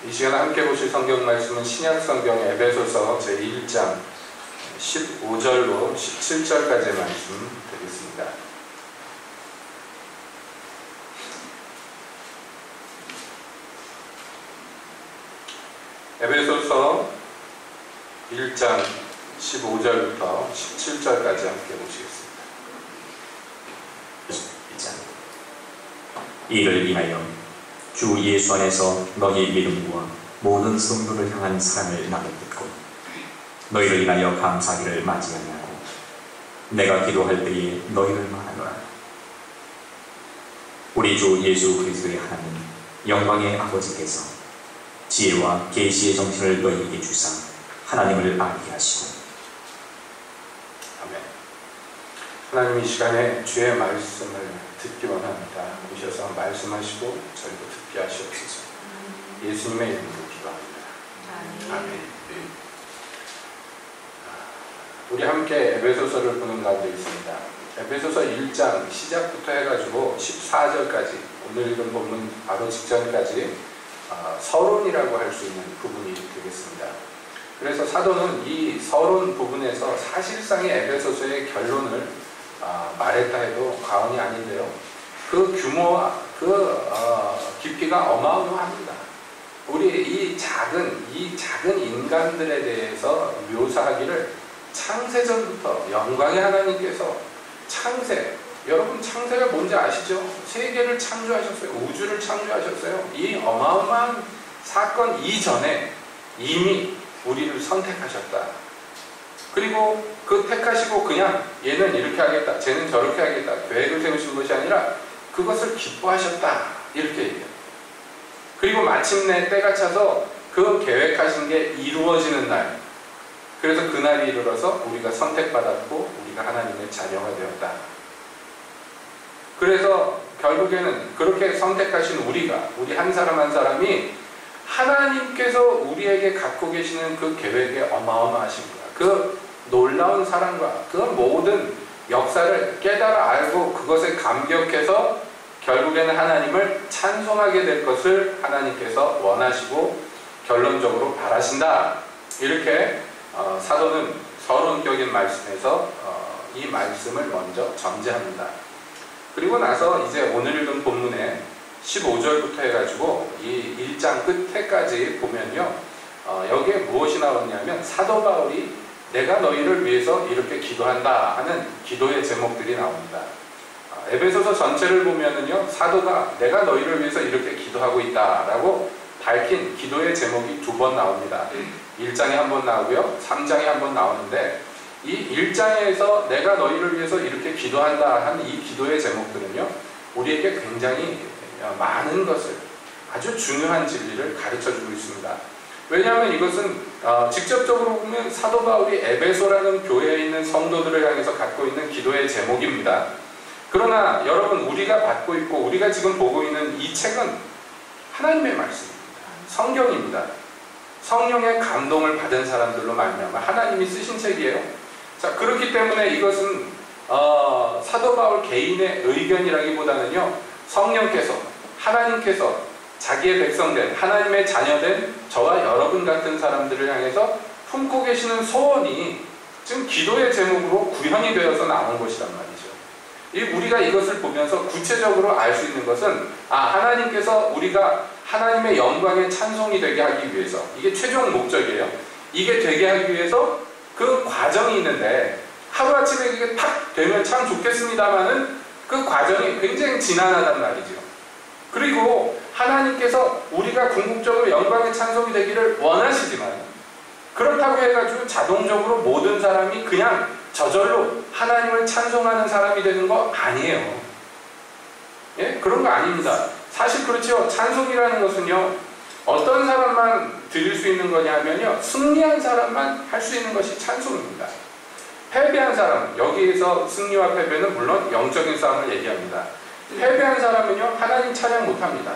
이 시간에 함께 보실 성경 말씀은 신약 성경 에베소서 제1장 15절로 17절까지의 말씀 되겠습니다. 에베소서 1장 15절부터 17절까지 함께 보시겠습니다. 이를 인하여 주 예수 안에서 너희 믿음과 모든 성도를 향한 사랑을 나누 듣고 너희를 인하여 감사하기를 마지 아니하고 내가 기도할 때에 너희를 말하노라. 우리 주 예수 그리스도의 하나님 영광의 아버지께서 지혜와 계시의 정신을 너희에게 주사 하나님을 알게 하시고. 아멘. 하나님, 이 시간에 주의 말씀을 듣기 원합니다. 오셔서 말씀하시고 저희도 듣게 하시옵소서. 예수님의 이름으로 기도합니다. 아멘. 우리 함께 에베소서를 보는 가운데 있습니다. 에베소서 1장 시작부터 해가지고 14절까지, 오늘 읽은 본문 바로 직전까지 서론이라고 할 수 있는 부분이 되겠습니다. 그래서 사도는 이 서론 부분에서 사실상의 에베소서의 결론을 말했다 해도 과언이 아닌데요. 그 규모와 그 깊이가 어마어마합니다. 우리 이 작은 인간들에 대해서 묘사하기를 창세전부터 영광의 하나님께서 여러분 창세가 뭔지 아시죠? 세계를 창조하셨어요. 우주를 창조하셨어요. 이 어마어마한 사건 이전에 이미 우리를 선택하셨다. 그리고 그 택하시고 그냥 얘는 이렇게 하겠다, 쟤는 저렇게 하겠다 계획을 세우신 것이 아니라 그것을 기뻐하셨다, 이렇게 얘기해요. 그리고 마침내 때가 차서 그 계획하신 게 이루어지는 날, 그래서 그날이 이르러서 우리가 선택받았고 우리가 하나님의 자녀가 되었다. 그래서 결국에는 그렇게 선택하신 우리 한 사람 한 사람이 하나님께서 우리에게 갖고 계시는 그 계획의 어마어마하심과 그 놀라운 사랑과 그 모든 역사를 깨달아 알고 그것에 감격해서 결국에는 하나님을 찬송하게 될 것을 하나님께서 원하시고 결론적으로 바라신다. 이렇게 사도는 서론격인 말씀에서 이 말씀을 먼저 전제합니다. 그리고 나서 이제 오늘 읽은 본문에 15절부터 해가지고 이 1장 끝에까지 보면요, 여기에 무엇이 나왔냐면 사도 바울이 내가 너희를 위해서 이렇게 기도한다 하는 기도의 제목들이 나옵니다. 에베소서 전체를 보면은요, 사도가 내가 너희를 위해서 이렇게 기도하고 있다라고 밝힌 기도의 제목이 2번 나옵니다. 1장에 한 번 나오고요, 3장에 한 번 나오는데, 이 1장에서 내가 너희를 위해서 이렇게 기도한다 하는 이 기도의 제목들은요, 우리에게 굉장히 많은 것을, 아주 중요한 진리를 가르쳐주고 있습니다. 왜냐하면 이것은 직접적으로 보면 사도 바울이 에베소라는 교회에 있는 성도들을 향해서 갖고 있는 기도의 제목입니다. 그러나 여러분, 우리가 받고 있고 우리가 지금 보고 있는 이 책은 하나님의 말씀입니다. 성경입니다. 성령의 감동을 받은 사람들로 말미암아 하나님이 쓰신 책이에요. 자, 그렇기 때문에 이것은 사도 바울 개인의 의견이라기보다는요, 성령께서, 하나님께서 자기의 백성된, 하나님의 자녀된 저와 여러분 같은 사람들을 향해서 품고 계시는 소원이 지금 기도의 제목으로 구현이 되어서 나온 것이란 말이죠. 우리가 이것을 보면서 구체적으로 알 수 있는 것은, 하나님께서 우리가 하나님의 영광의 찬송이 되게 하기 위해서, 이게 최종 목적이에요. 이게 되게 하기 위해서 그 과정이 있는데, 하루아침에 이게 탁 되면 참 좋겠습니다만은 그 과정이 굉장히 지난하단 말이죠. 그리고 하나님께서 우리가 궁극적으로 영광의 찬송이 되기를 원하시지만, 그렇다고 해가지고 자동적으로 모든 사람이 그냥 저절로 하나님을 찬송하는 사람이 되는 거 아니에요. 예? 그런 거 아닙니다. 사실 그렇죠. 찬송이라는 것은요, 어떤 사람만 드릴 수 있는 거냐면요, 승리한 사람만 할 수 있는 것이 찬송입니다. 패배한 사람, 여기에서 승리와 패배는 물론 영적인 싸움을 얘기합니다. 패배한 사람은요, 하나님 찬양 못합니다.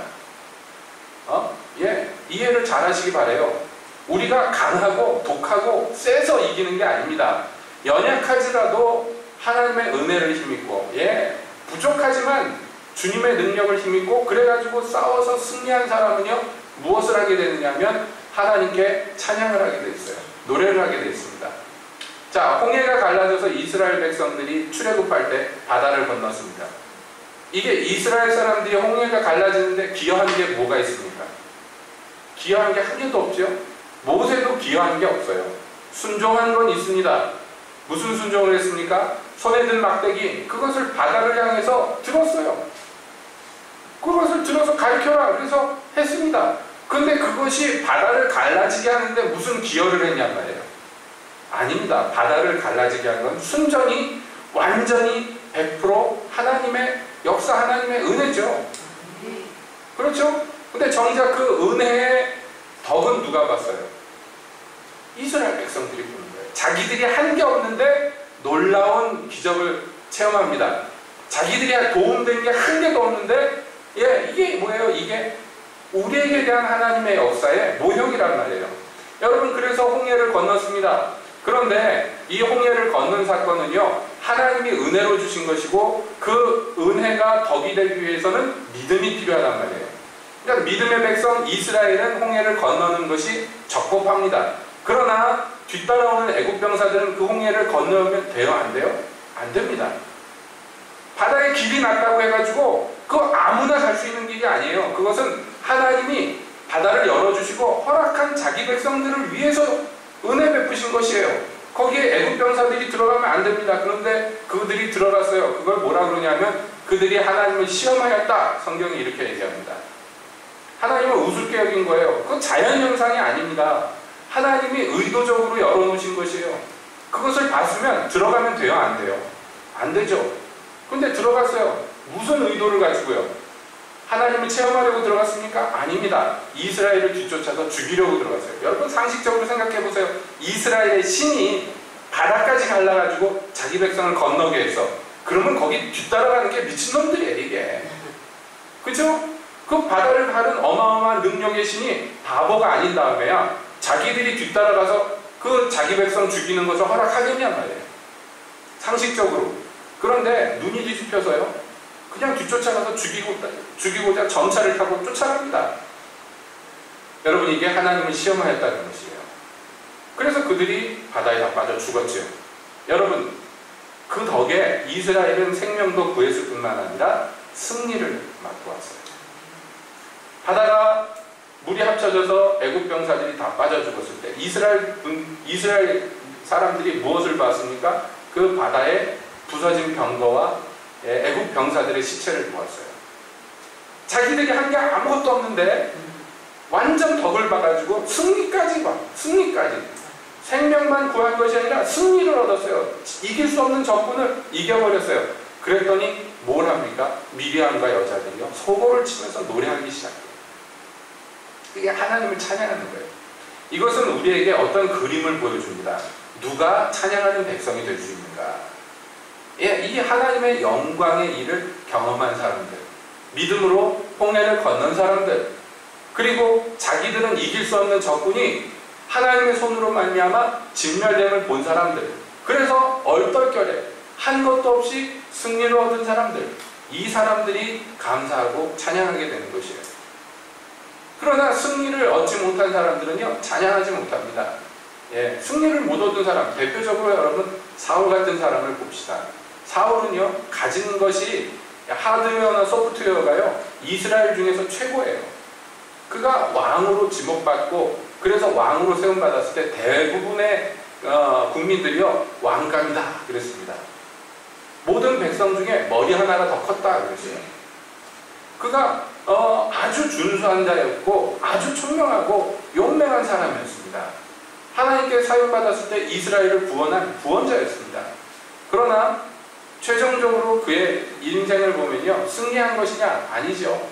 이해를 잘 하시기 바래요. 우리가 강하고 독하고 세서 이기는 게 아닙니다. 연약하지라도 하나님의 은혜를 힘입고, 부족하지만 주님의 능력을 힘입고 그래가지고 싸워서 승리한 사람은요, 무엇을 하게 되느냐면 하나님께 찬양을 하게 돼 있어요. 노래를 하게 돼 있습니다. 자, 홍해가 갈라져서 이스라엘 백성들이 출애굽할 때 바다를 건넜습니다. 이게 이스라엘 사람들이 홍해가 갈라지는데 기여한 게 뭐가 있습니까? 기여한 게 한 개도 없죠. 모세도 기여한 게 없어요. 순종한 건 있습니다. 무슨 순종을 했습니까? 손에 든 막대기, 그것을 바다를 향해서 들었어요. 그것을 들어서 가르쳐라 그래서 했습니다. 근데 그것이 바다를 갈라지게 하는데 무슨 기여를 했냔 말이에요. 아닙니다. 바다를 갈라지게 한 건 순전히 완전히 100% 하나님의 역사, 하나님의 은혜죠. 그렇죠? 근데 정작 그 은혜의 덕은 누가 봤어요? 이스라엘 백성들이 보는 거예요. 자기들이 한 게 없는데 놀라운 기적을 체험합니다. 자기들이 도움된 게 한 개도 없는데 이게 뭐예요? 이게 우리에게 대한 하나님의 역사의 모형이란 말이에요. 여러분, 그래서 홍해를 건넜습니다. 그런데 이 홍해를 건넌 사건은요, 하나님이 은혜로 주신 것이고 그 은혜가 덕이 되기 위해서는 믿음이 필요하단 말이에요. 그러니까 믿음의 백성 이스라엘은 홍해를 건너는 것이 적법합니다. 그러나 뒤따라오는 애국 병사들은 그 홍해를 건너면 돼요? 안 돼요? 안 됩니다. 바다에 길이 났다고 해가지고 그거 아무나 갈 수 있는 길이 아니에요. 그것은 하나님이 바다를 열어주시고 허락한 자기 백성들을 위해서 은혜 베푸신 것이에요. 거기에 애국 병사들이 들어가면 안 됩니다. 그런데 그들이 들어갔어요. 그걸 뭐라 그러냐면 그들이 하나님을 시험하였다. 성경이 이렇게 얘기합니다. 하나님을 우습게 여긴 거예요. 그건 자연현상이 아닙니다. 하나님이 의도적으로 열어놓으신 것이에요. 그것을 봤으면 들어가면 돼요? 안 돼요? 안 되죠. 근데 들어갔어요. 무슨 의도를 가지고요? 하나님을 체험하려고 들어갔습니까? 아닙니다. 이스라엘을 뒤쫓아서 죽이려고 들어갔어요. 여러분, 상식적으로 생각해 보세요. 이스라엘의 신이 바다까지 갈라가지고 자기 백성을 건너게 했어. 그러면 거기 뒤따라가는 게 미친놈들이에요, 이게. 그죠? 그 바다를 가른 어마어마한 능력의 신이 바보가 아닌 다음에야 자기들이 뒤따라가서 그 자기 백성 죽이는 것을 허락하겠냐 말이에요. 상식적으로. 그런데 눈이 뒤집혀서요, 그냥 뒤쫓아가서 죽이고자 전차를 타고 쫓아갑니다. 여러분, 이게 하나님을 시험하였다는 것이에요. 그래서 그들이 바다에 다 빠져 죽었죠. 여러분, 그 덕에 이스라엘은 생명도 구했을 뿐만 아니라 승리를 맛고 왔어요. 바다가 물이 합쳐져서 애국 병사들이 다 빠져 죽었을 때 이스라엘 사람들이 무엇을 봤습니까? 그 바다에 부서진 병거와 애국 병사들의 시체를 보았어요. 자기들이 한 게 아무것도 없는데 완전 덕을 봐가지고 승리까지 봐. 승리까지. 생명만 구한 것이 아니라 승리를 얻었어요. 이길 수 없는 적군을 이겨버렸어요. 그랬더니 뭘 합니까? 미리암과 여자들이요, 소고를 치면서 노래하기 시작해요. 이게 하나님을 찬양하는 거예요. 이것은 우리에게 어떤 그림을 보여줍니다. 누가 찬양하는 백성이 될 수 있는가? 이 하나님의 영광의 일을 경험한 사람들, 믿음으로 홍해를 건넌 사람들, 그리고 자기들은 이길 수 없는 적군이 하나님의 손으로 말미암아 진멸됨을 본 사람들, 그래서 얼떨결에 한 것도 없이 승리를 얻은 사람들, 이 사람들이 감사하고 찬양하게 되는 것이에요. 그러나 승리를 얻지 못한 사람들은요, 찬양하지 못합니다. 승리를 못 얻은 사람, 대표적으로 여러분 사울 같은 사람을 봅시다. 사울은요, 가진 것이 하드웨어나 소프트웨어가요, 이스라엘 중에서 최고예요. 그가 왕으로 지목받고 그래서 왕으로 세움받았을 때 대부분의 국민들이요, 왕감이다 그랬습니다. 모든 백성 중에 머리 하나가 더 컸다 그랬어요. 그가 아주 준수한 자였고 아주 총명하고 용맹한 사람이었습니다. 하나님께 사용받았을 때 이스라엘을 구원한 구원자였습니다. 그러나 최종적으로 그의 인생을 보면요, 승리한 것이냐? 아니죠.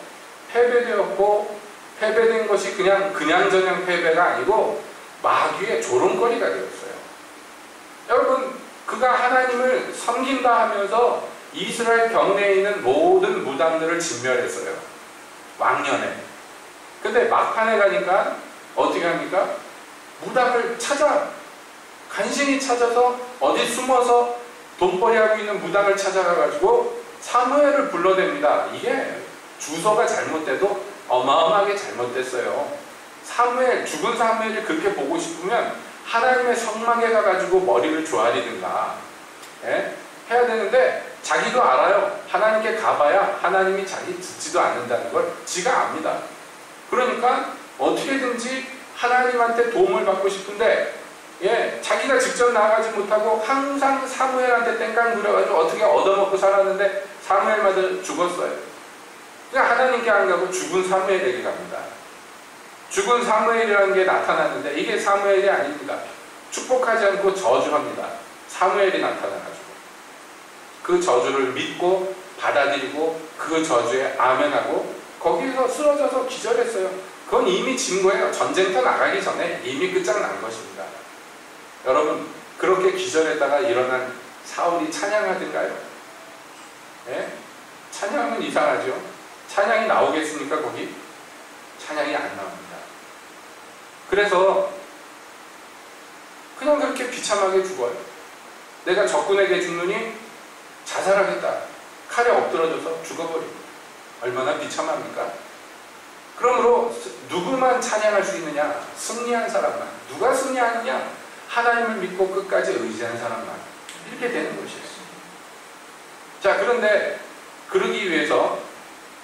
패배되었고, 패배된 것이 그냥저냥 패배가 아니고 마귀의 조롱거리가 되었어요. 여러분, 그가 하나님을 섬긴다 하면서 이스라엘 경내에 있는 모든 무당들을 진멸했어요. 왕년에. 근데 막판에 가니까 어떻게 합니까? 무당을 간신히 찾아서 어디 숨어서 돈벌이하고 있는 무당을 찾아가가지고 사무엘을 불러댑니다. 이게 주소가 잘못돼도 어마어마하게 잘못됐어요. 사무엘, 죽은 사무엘이 그렇게 보고 싶으면 하나님의 성막에 가가지고 머리를 조아리든가 해야 되는데 자기도 알아요. 하나님께 가봐야 하나님이 자기 듣지도 않는다는 걸 지가 압니다. 그러니까 어떻게든지 하나님한테 도움을 받고 싶은데 자기가 직접 나가지 못하고 항상 사무엘한테 땡깡 부려가지고 어떻게 얻어먹고 살았는데 사무엘마저 죽었어요. 그러니까 하나님께 안 가고 죽은 사무엘에게 갑니다. 죽은 사무엘이라는 게 나타났는데 이게 사무엘이 아닙니다. 축복하지 않고 저주합니다. 사무엘이 나타나가지고 그 저주를 믿고 받아들이고 그 저주에 아멘하고 거기서 쓰러져서 기절했어요. 그건 이미 진 거예요. 전쟁터 나가기 전에 이미 끝장난 것입니다. 여러분, 그렇게 기절했다가 일어난 사울이 찬양하든가요? 찬양은 이상하죠. 찬양이 나오겠습니까 거기? 찬양이 안 나옵니다. 그래서 그냥 그렇게 비참하게 죽어요. 내가 적군에게 죽느니 자살하겠다. 칼에 엎드러져서 죽어버립니다. 얼마나 비참합니까? 그러므로 누구만 찬양할 수 있느냐? 승리한 사람만. 누가 승리하느냐? 하나님을 믿고 끝까지 의지한 사람만. 이렇게 되는 것이에요. 자, 그런데 그러기 위해서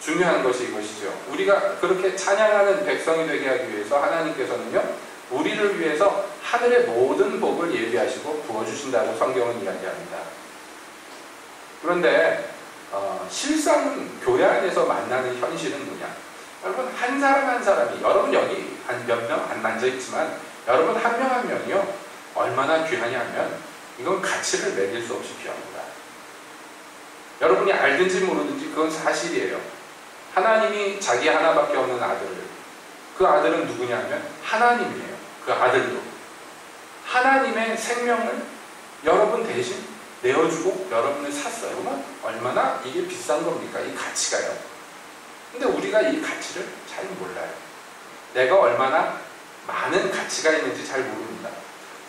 중요한 것이 이것이죠. 우리가 그렇게 찬양하는 백성이 되게 하기 위해서 하나님께서는요, 우리를 위해서 하늘의 모든 복을 예비하시고 부어주신다고 성경은 이야기합니다. 그런데 실상은 교회 안에서 만나는 현실은 뭐냐? 여러분, 한 사람 한 사람이, 여러분 여기 몇 명 안 앉아있지만 여러분 한 명 한 명이요, 얼마나 귀하냐면 이건 가치를 매길 수 없이 귀합니다. 여러분이 알든지 모르든지 그건 사실이에요. 하나님이 자기 하나밖에 없는 아들을, 그 아들은 누구냐면 하나님이에요. 그 아들도 하나님의 생명을 여러분 대신 내어주고 여러분을 샀어요. 그러면 얼마나 이게 비싼 겁니까? 이 가치가요. 근데 우리가 이 가치를 잘 몰라요. 내가 얼마나 많은 가치가 있는지 잘 모릅니다.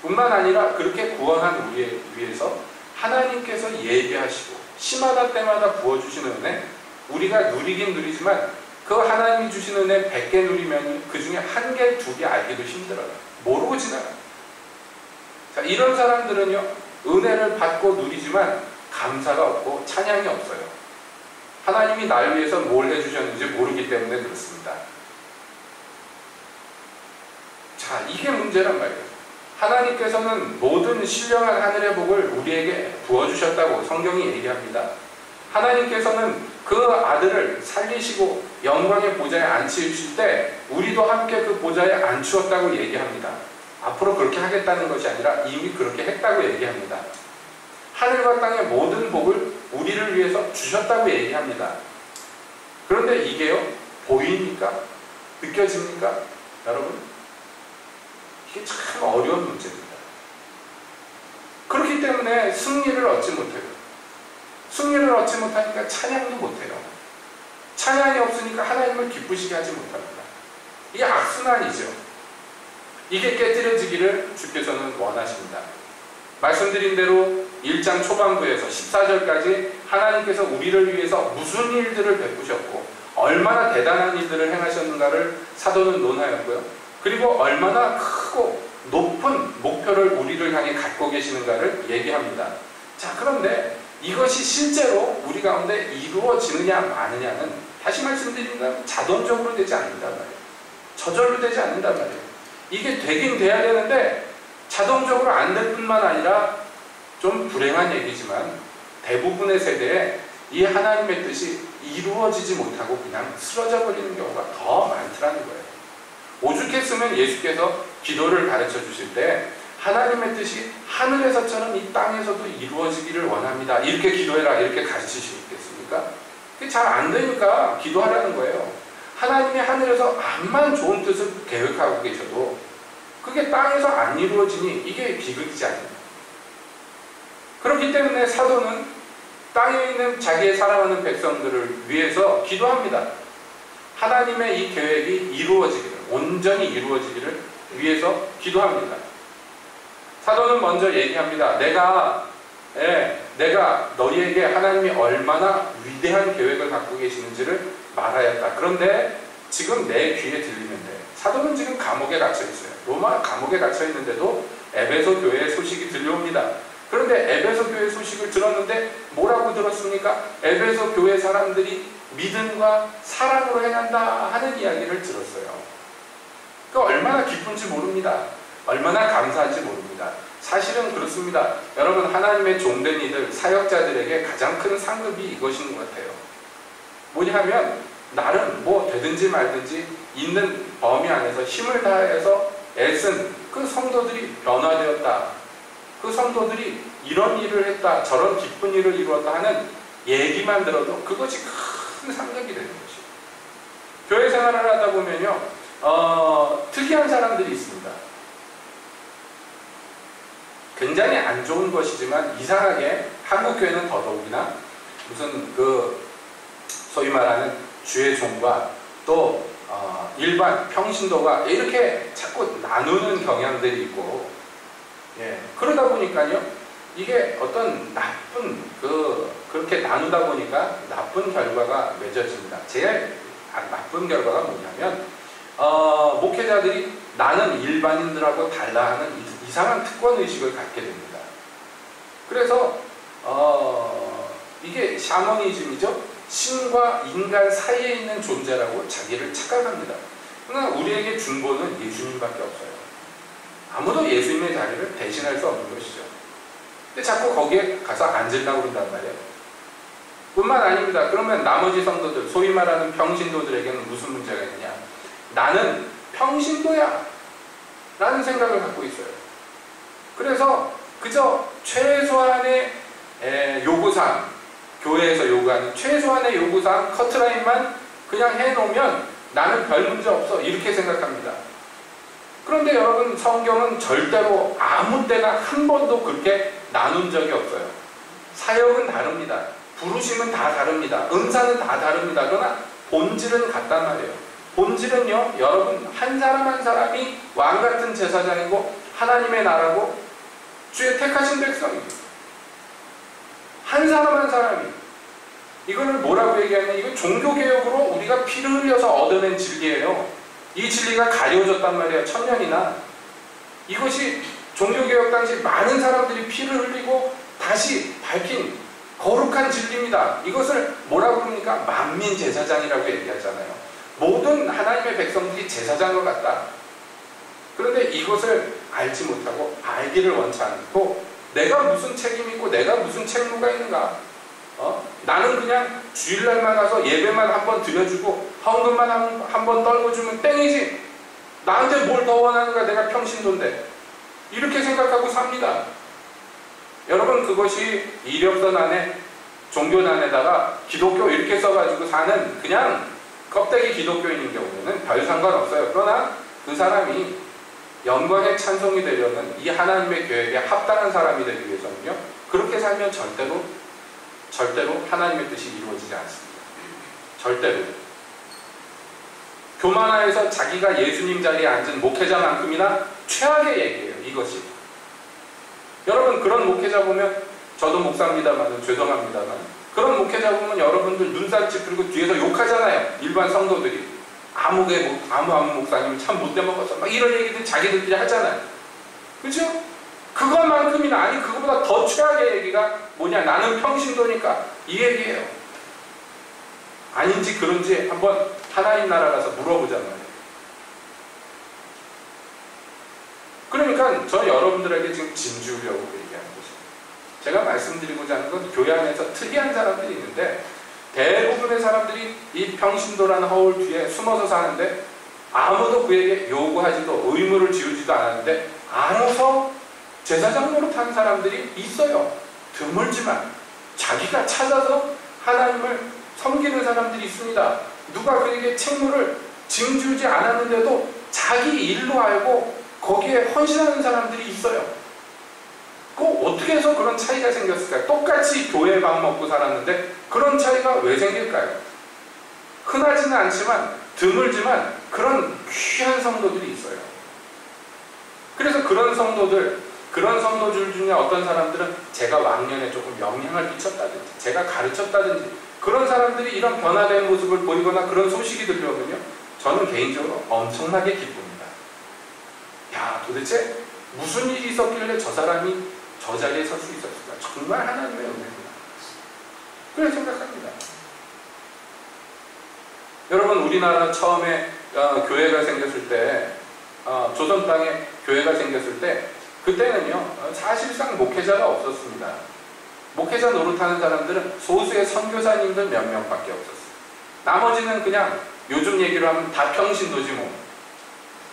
뿐만 아니라 그렇게 구원한 우리에 위해서 하나님께서 예비하시고 시마다 때마다 부어주시는 은혜, 우리가 누리긴 누리지만 그 하나님이 주신 은혜 100개 누리면 그 중에 1개, 2개 알기도 힘들어요. 모르고 지나가요. 자, 이런 사람들은요, 은혜를 받고 누리지만 감사가 없고 찬양이 없어요. 하나님이 날 위해서 뭘 해주셨는지 모르기 때문에 그렇습니다. 자, 이게 문제란 말이에요. 하나님께서는 모든 신령한 하늘의 복을 우리에게 부어주셨다고 성경이 얘기합니다. 하나님께서는 그 아들을 살리시고 영광의 보좌에 앉히실 때 우리도 함께 그 보좌에 앉추었다고 얘기합니다. 앞으로 그렇게 하겠다는 것이 아니라 이미 그렇게 했다고 얘기합니다. 하늘과 땅의 모든 복을 우리를 위해서 주셨다고 얘기합니다. 그런데 이게요, 보입니까? 느껴집니까? 여러분, 이게 참 어려운 문제입니다. 그렇기 때문에 승리를 얻지 못해요. 승리를 얻지 못하니까 찬양도 못해요. 찬양이 없으니까 하나님을 기쁘시게 하지 못합니다. 이게 악순환이죠. 이게 깨뜨려지기를 주께서는 원하십니다. 말씀드린 대로 1장 초반부에서 14절까지 하나님께서 우리를 위해서 무슨 일들을 베푸셨고 얼마나 대단한 일들을 행하셨는가를 사도는 논하였고요. 그리고 얼마나 크고 높은 목표를 우리를 향해 갖고 계시는가를 얘기합니다. 자, 그런데 이것이 실제로 우리 가운데 이루어지느냐 마느냐는 다시 말씀드린다면 자동적으로 되지 않는단 말이에요. 저절로 되지 않는단 말이에요. 이게 되긴 돼야 되는데 자동적으로 안 될 뿐만 아니라 좀 불행한 얘기지만 대부분의 세대에 이 하나님의 뜻이 이루어지지 못하고 그냥 쓰러져 버리는 경우가 더 많더라는 거예요. 오죽했으면 예수께서 기도를 가르쳐 주실 때 하나님의 뜻이 하늘에서처럼 이 땅에서도 이루어지기를 원합니다. 이렇게 기도해라 이렇게 가르치시겠습니까? 그게 잘 안 되니까 기도하라는 거예요. 하나님이 하늘에서 암만 좋은 뜻을 계획하고 계셔도 그게 땅에서 안 이루어지니 이게 비극이지 않습니까? 그렇기 때문에 사도는 땅에 있는 자기의 사랑하는 백성들을 위해서 기도합니다. 하나님의 이 계획이 이루어지기를, 온전히 이루어지기를 위해서 기도합니다. 사도는 먼저 얘기합니다. 내가 너희에게 하나님이 얼마나 위대한 계획을 갖고 계시는지를 말하였다. 그런데 지금 내 귀에 들리면 돼. 사도는 지금 감옥에 갇혀 있어요. 로마 감옥에 갇혀 있는데도 에베소 교회의 소식이 들려옵니다. 그런데 에베소 교회 소식을 들었는데 뭐라고 들었습니까? 에베소 교회 사람들이 믿음과 사랑으로 행한다 하는 이야기를 들었어요. 그 얼마나 기쁜지 모릅니다. 얼마나 감사한지 모릅니다. 사실은 그렇습니다. 여러분, 하나님의 종된 이들, 사역자들에게 가장 큰 상급이 이것인 것 같아요. 뭐냐면 나름 뭐 되든지 말든지 있는 범위 안에서 힘을 다해서 애쓴 그 성도들이 변화되었다. 그 성도들이 이런 일을 했다, 저런 기쁜 일을 이루었다 하는 얘기만 들어도 그것이 큰 상급이 되는 것이에요. 교회 생활을 하다 보면요, 특이한 사람들이 있습니다. 굉장히 안 좋은 것이지만 이상하게 한국 교회는 더더욱이나 무슨 소위 말하는 주의 종과 또 일반 평신도가 이렇게 자꾸 나누는 경향들이 있고, 예, 그러다 보니까요, 이게 어떤 나쁜 그렇게 나누다 보니까 나쁜 결과가 맺어집니다. 제일 나쁜 결과가 뭐냐면 목회자들이 나는 일반인들하고 달라 하는 이상한 특권의식을 갖게 됩니다. 그래서 이게 샤머니즘이죠. 신과 인간 사이에 있는 존재라고 자기를 착각합니다. 그러나 우리에게 중보는 예수님밖에 없어요. 아무도 예수님의 자리를 대신할 수 없는 것이죠. 근데 자꾸 거기에 가서 앉으려고 그런단 말이에요. 뿐만 아닙니다. 그러면 나머지 성도들, 소위 말하는 평신도들에게는 무슨 문제가 있느냐? 나는 평신도야 라는 생각을 갖고 있어요. 그래서 그저 최소한의 요구사항, 교회에서 요구하는 최소한의 요구사항 커트라인만 그냥 해놓으면 나는 별 문제 없어, 이렇게 생각합니다. 그런데 여러분, 성경은 절대로 아무 때나 한 번도 그렇게 나눈 적이 없어요. 사역은 다릅니다. 부르심은 다 다릅니다. 은사는 다 다릅니다. 그러나 본질은 같단 말이에요. 본질은요, 여러분, 한 사람 한 사람이 왕같은 제사장이고 하나님의 나라고 주의 택하신 백성입니다. 한 사람 한 사람이. 이거를 뭐라고 얘기하냐? 이거 종교개혁으로 우리가 피를 흘려서 얻어낸 진리예요. 이 진리가 가려졌단 말이에요. 1000년이나. 이것이 종교개혁 당시 많은 사람들이 피를 흘리고 다시 밝힌 거룩한 진리입니다. 이것을 뭐라고 그럽니까? 만민 제사장이라고 얘기하잖아요. 모든 하나님의 백성들이 제사장과 같다. 그런데 이것을 알지 못하고, 알기를 원치 않고, 내가 무슨 책임이 있고 내가 무슨 책무가 있는가? 나는 그냥 주일날만 가서 예배만 한번 드려주고 헌금만 한번 떨궈주면 땡이지. 나한테 뭘 더 원하는가? 내가 평신도인데. 이렇게 생각하고 삽니다. 여러분, 그것이 이력서 안에, 종교난에다가 기독교 이렇게 써가지고 사는 그냥 껍데기 기독교인인 경우에는 별 상관없어요. 그러나 그 사람이 영광의 찬송이 되려는 이 하나님의 계획에 합당한 사람이 되기 위해서는요, 그렇게 살면 절대로 하나님의 뜻이 이루어지지 않습니다. 절대로. 교만하에서 자기가 예수님 자리에 앉은 목회자만큼이나 최악의 얘기예요. 이것이. 여러분, 그런 목회자 보면, 저도 목사입니다만, 죄송합니다만, 그런 목회자 보면 여러분들 눈살 찌푸리고 뒤에서 욕하잖아요. 일반 성도들이. 아무 목사님 참 못돼 먹었어. 막 이런 얘기들 자기들끼리 하잖아요. 그죠? 그것만큼이나, 아니 그거보다 더 최악의 얘기가 뭐냐? 나는 평신도니까. 이 얘기예요. 아닌지 그런지 한번 하나님 나라 가서 물어보잖아요. 그러니까 저 여러분들에게 지금 진주려고 얘기하는 것입니다. 제가 말씀드리고자 하는 건 교회 안에서 특이한 사람들이 있는데, 대부분의 사람들이 이 평신도라는 허울 뒤에 숨어서 사는데 아무도 그에게 요구하지도 의무를 지우지도 않았는데 알아서 제사장 노릇하는 사람들이 있어요. 드물지만 자기가 찾아서 하나님을 섬기는 사람들이 있습니다. 누가 그에게 책무를 징주지 않았는데도 자기 일로 알고 거기에 헌신하는 사람들이 있어요. 어떻게 해서 그런 차이가 생겼을까요? 똑같이 교회 밥 먹고 살았는데 그런 차이가 왜 생길까요? 흔하지는 않지만, 드물지만 그런 귀한 성도들이 있어요. 그래서 그런 성도들 중에 어떤 사람들은 제가 왕년에 조금 영향을 끼쳤다든지, 제가 가르쳤다든지, 그런 사람들이 이런 변화된 모습을 보이거나 그런 소식이 들려오면요, 저는 개인적으로 엄청나게 기쁩니다. 야, 도대체 무슨 일이 있었길래 저 사람이 저 자리에 설 수 있었을까? 정말 하나님의 은혜구나. 그렇게 생각합니다. 여러분, 우리나라 처음에 교회가 생겼을 때, 조선 땅에 교회가 생겼을 때, 그때는요, 사실상 목회자가 없었습니다. 목회자 노릇하는 사람들은 소수의 선교사님들 몇 명밖에 없었어요. 나머지는 그냥 요즘 얘기로 하면 다 평신도지 뭐.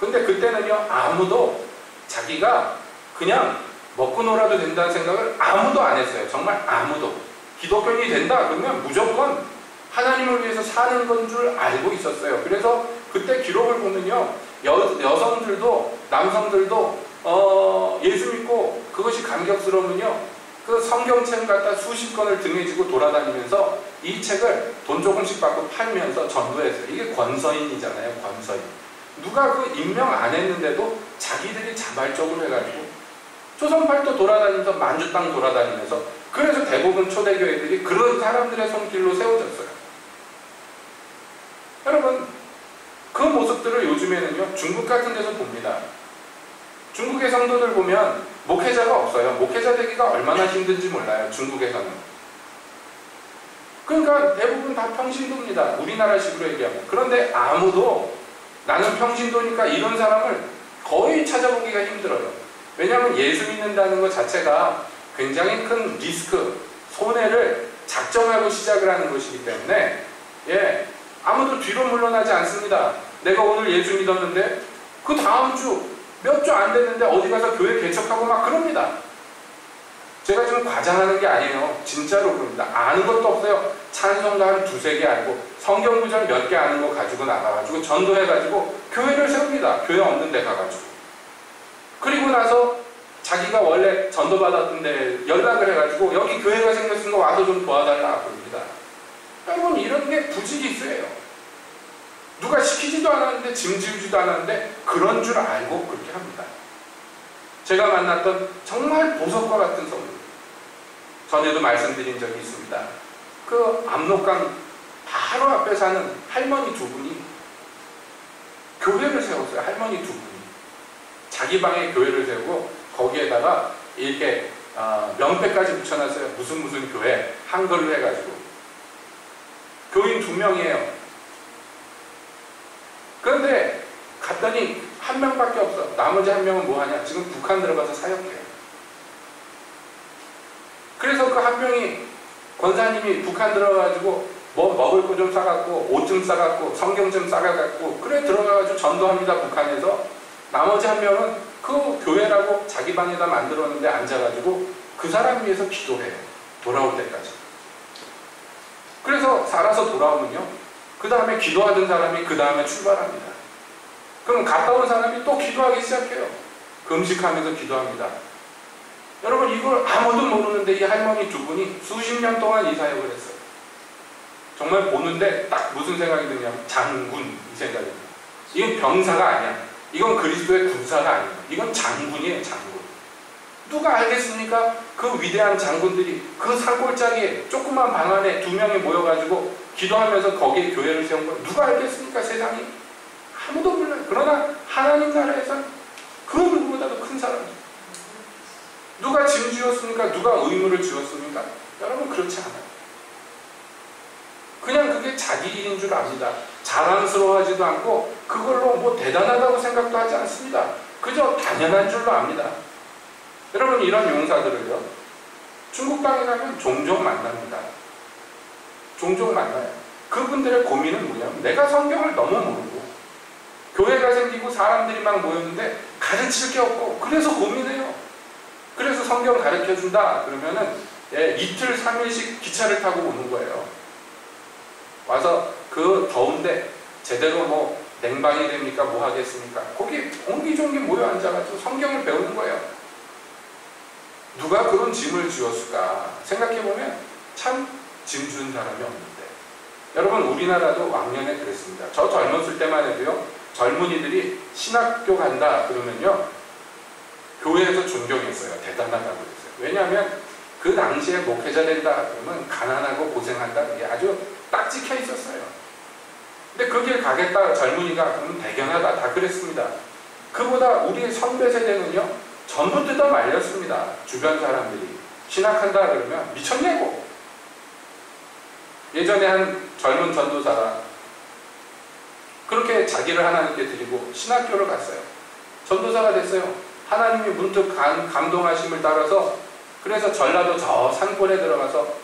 근데 그때는요, 아무도 자기가 그냥 먹고 놀아도 된다는 생각을 아무도 안 했어요. 정말 아무도. 기독교인이 된다 그러면 무조건 하나님을 위해서 사는 건 줄 알고 있었어요. 그래서 그때 기록을 보면요, 여성들도 남성들도 예수 믿고 그것이 감격스러우면요, 그 성경책 갖다 수십 권을 등에 지고 돌아다니면서 이 책을 돈 조금씩 받고 팔면서 전도했어요. 이게 권서인이잖아요. 권서인. 누가 그 임명 안 했는데도 자기들이 자발적으로 해가지고 조선팔도 돌아다니면서 만주땅 돌아다니면서, 그래서 대부분 초대교회들이 그런 사람들의 손길로 세워졌어요. 여러분, 그 모습들을 요즘에는요, 중국 같은 데서 봅니다. 중국의 성도들 보면 목회자가 없어요. 목회자 되기가 얼마나 힘든지 몰라요. 중국에서는. 그러니까 대부분 다 평신도입니다. 우리나라식으로 얘기하면. 그런데 아무도 나는 평신도니까 이런 사람을 거의 찾아보기가 힘들어요. 왜냐하면 예수 믿는다는 것 자체가 굉장히 큰 리스크, 손해를 작정하고 시작을 하는 것이기 때문에, 아무도 뒤로 물러나지 않습니다. 내가 오늘 예수 믿었는데 그 다음 주 몇 주 안 됐는데 어디 가서 교회 개척하고 막 그럽니다. 제가 지금 과장하는 게 아니에요. 진짜로 그럽니다. 아는 것도 없어요. 찬송가 한 두세 개 알고 성경 구절 몇 개 아는 거 가지고 나가가지고 전도해가지고 교회를 세웁니다. 교회 없는 데 가가지고. 그리고 나서 자기가 원래 전도받았던 데 연락을 해가지고 여기 교회가 생겼으니까 와서 좀 도와달라 그럽니다. 여러분, 이런 게 부지기수예요. 누가 시키지도 않았는데, 짐 지우지도 않았는데 그런 줄 알고 그렇게 합니다. 제가 만났던 정말 보석과 같은 성도, 전에도 말씀드린 적이 있습니다. 그 압록강 바로 앞에 사는 할머니 두 분이 교회를 세웠어요. 할머니 두 분이 자기 방에 교회를 세우고 거기에다가 이렇게 명패까지 붙여놨어요. 무슨 교회, 한글로 해가지고. 교인 2명이에요. 그런데 갔더니 한 명밖에 없어. 나머지 한 명은 뭐 하냐? 지금 북한 들어가서 사역해요. 그래서 그 한 명이, 권사님이 북한 들어가가지고 뭐 먹을 거 좀 싸갖고 옷 좀 싸갖고 성경 좀 싸갖고 그래 들어가가지고 전도합니다. 북한에서. 나머지 한 명은 그 교회라고 자기 방에다 만들었는데 앉아가지고 그 사람 위해서 기도해요. 돌아올 때까지. 그래서 살아서 돌아오면요, 그 다음에 기도하던 사람이 그 다음에 출발합니다. 그럼 갔다 온 사람이 또 기도하기 시작해요. 금식하면서 기도합니다. 여러분, 이걸 아무도 모르는데 이 할머니 두 분이 수십 년 동안 이 사역을 했어요. 정말 보는데 딱 무슨 생각이 드냐면 장군, 이 생각이 듭니다. 이건 병사가 아니야. 이건 그리스도의 군사가 아니야. 이건 장군이에요. 장군. 누가 알겠습니까? 그 위대한 장군들이 그 산골짜기에 조그만 방 안에 2명이 모여가지고 기도하면서 거기에 교회를 세운 걸 누가 알겠습니까? 세상이 아무도 몰라요. 그러나 하나님 나라에서는 그 누구보다도 큰 사람이에요. 누가 짐 지었습니까? 누가 의무를 지었습니까? 여러분, 그렇지 않아요. 그냥 그게 자기 일인 줄 압니다. 자랑스러워하지도 않고 그걸로 뭐 대단하다고 생각도 하지 않습니다. 그저 당연한 줄로 압니다. 여러분, 이런 용사들을요, 중국 땅에 가면 종종 만납니다. 종종 만나요. 그분들의 고민은 뭐냐면, 내가 성경을 너무 모르고 교회가 생기고 사람들이 막 모였는데 가르칠 게 없고 그래서 고민해요. 그래서 성경 가르쳐준다 그러면은 이틀 3일씩 기차를 타고 오는 거예요. 와서 그 더운데 제대로 뭐 냉방이 됩니까? 뭐 하겠습니까? 거기 옹기종기 모여 앉아가지고 성경을 배우는 거예요. 누가 그런 짐을 지었을까 생각해보면 참 짐 준 사람이 없는데. 여러분, 우리나라도 왕년에 그랬습니다. 저 젊었을 때만 해도요, 젊은이들이 신학교 간다 그러면요, 교회에서 존경했어요. 대단하다고 그랬어요. 왜냐하면 그 당시에 목회자 된다 그러면 가난하고 고생한다, 이게 아주 딱 찍혀 있었어요. 근데 그 길 가겠다 젊은이가 그러면 대견하다 다 그랬습니다. 그보다 우리 선배 세대는요 전부 뜯어 말렸습니다. 주변 사람들이 신학한다 그러면 미쳤냐고. 예전에 한 젊은 전도사가 그렇게 자기를 하나님께 드리고 신학교를 갔어요. 전도사가 됐어요. 하나님이 문득 감동하심을 따라서 그래서 전라도 저 산골에 들어가서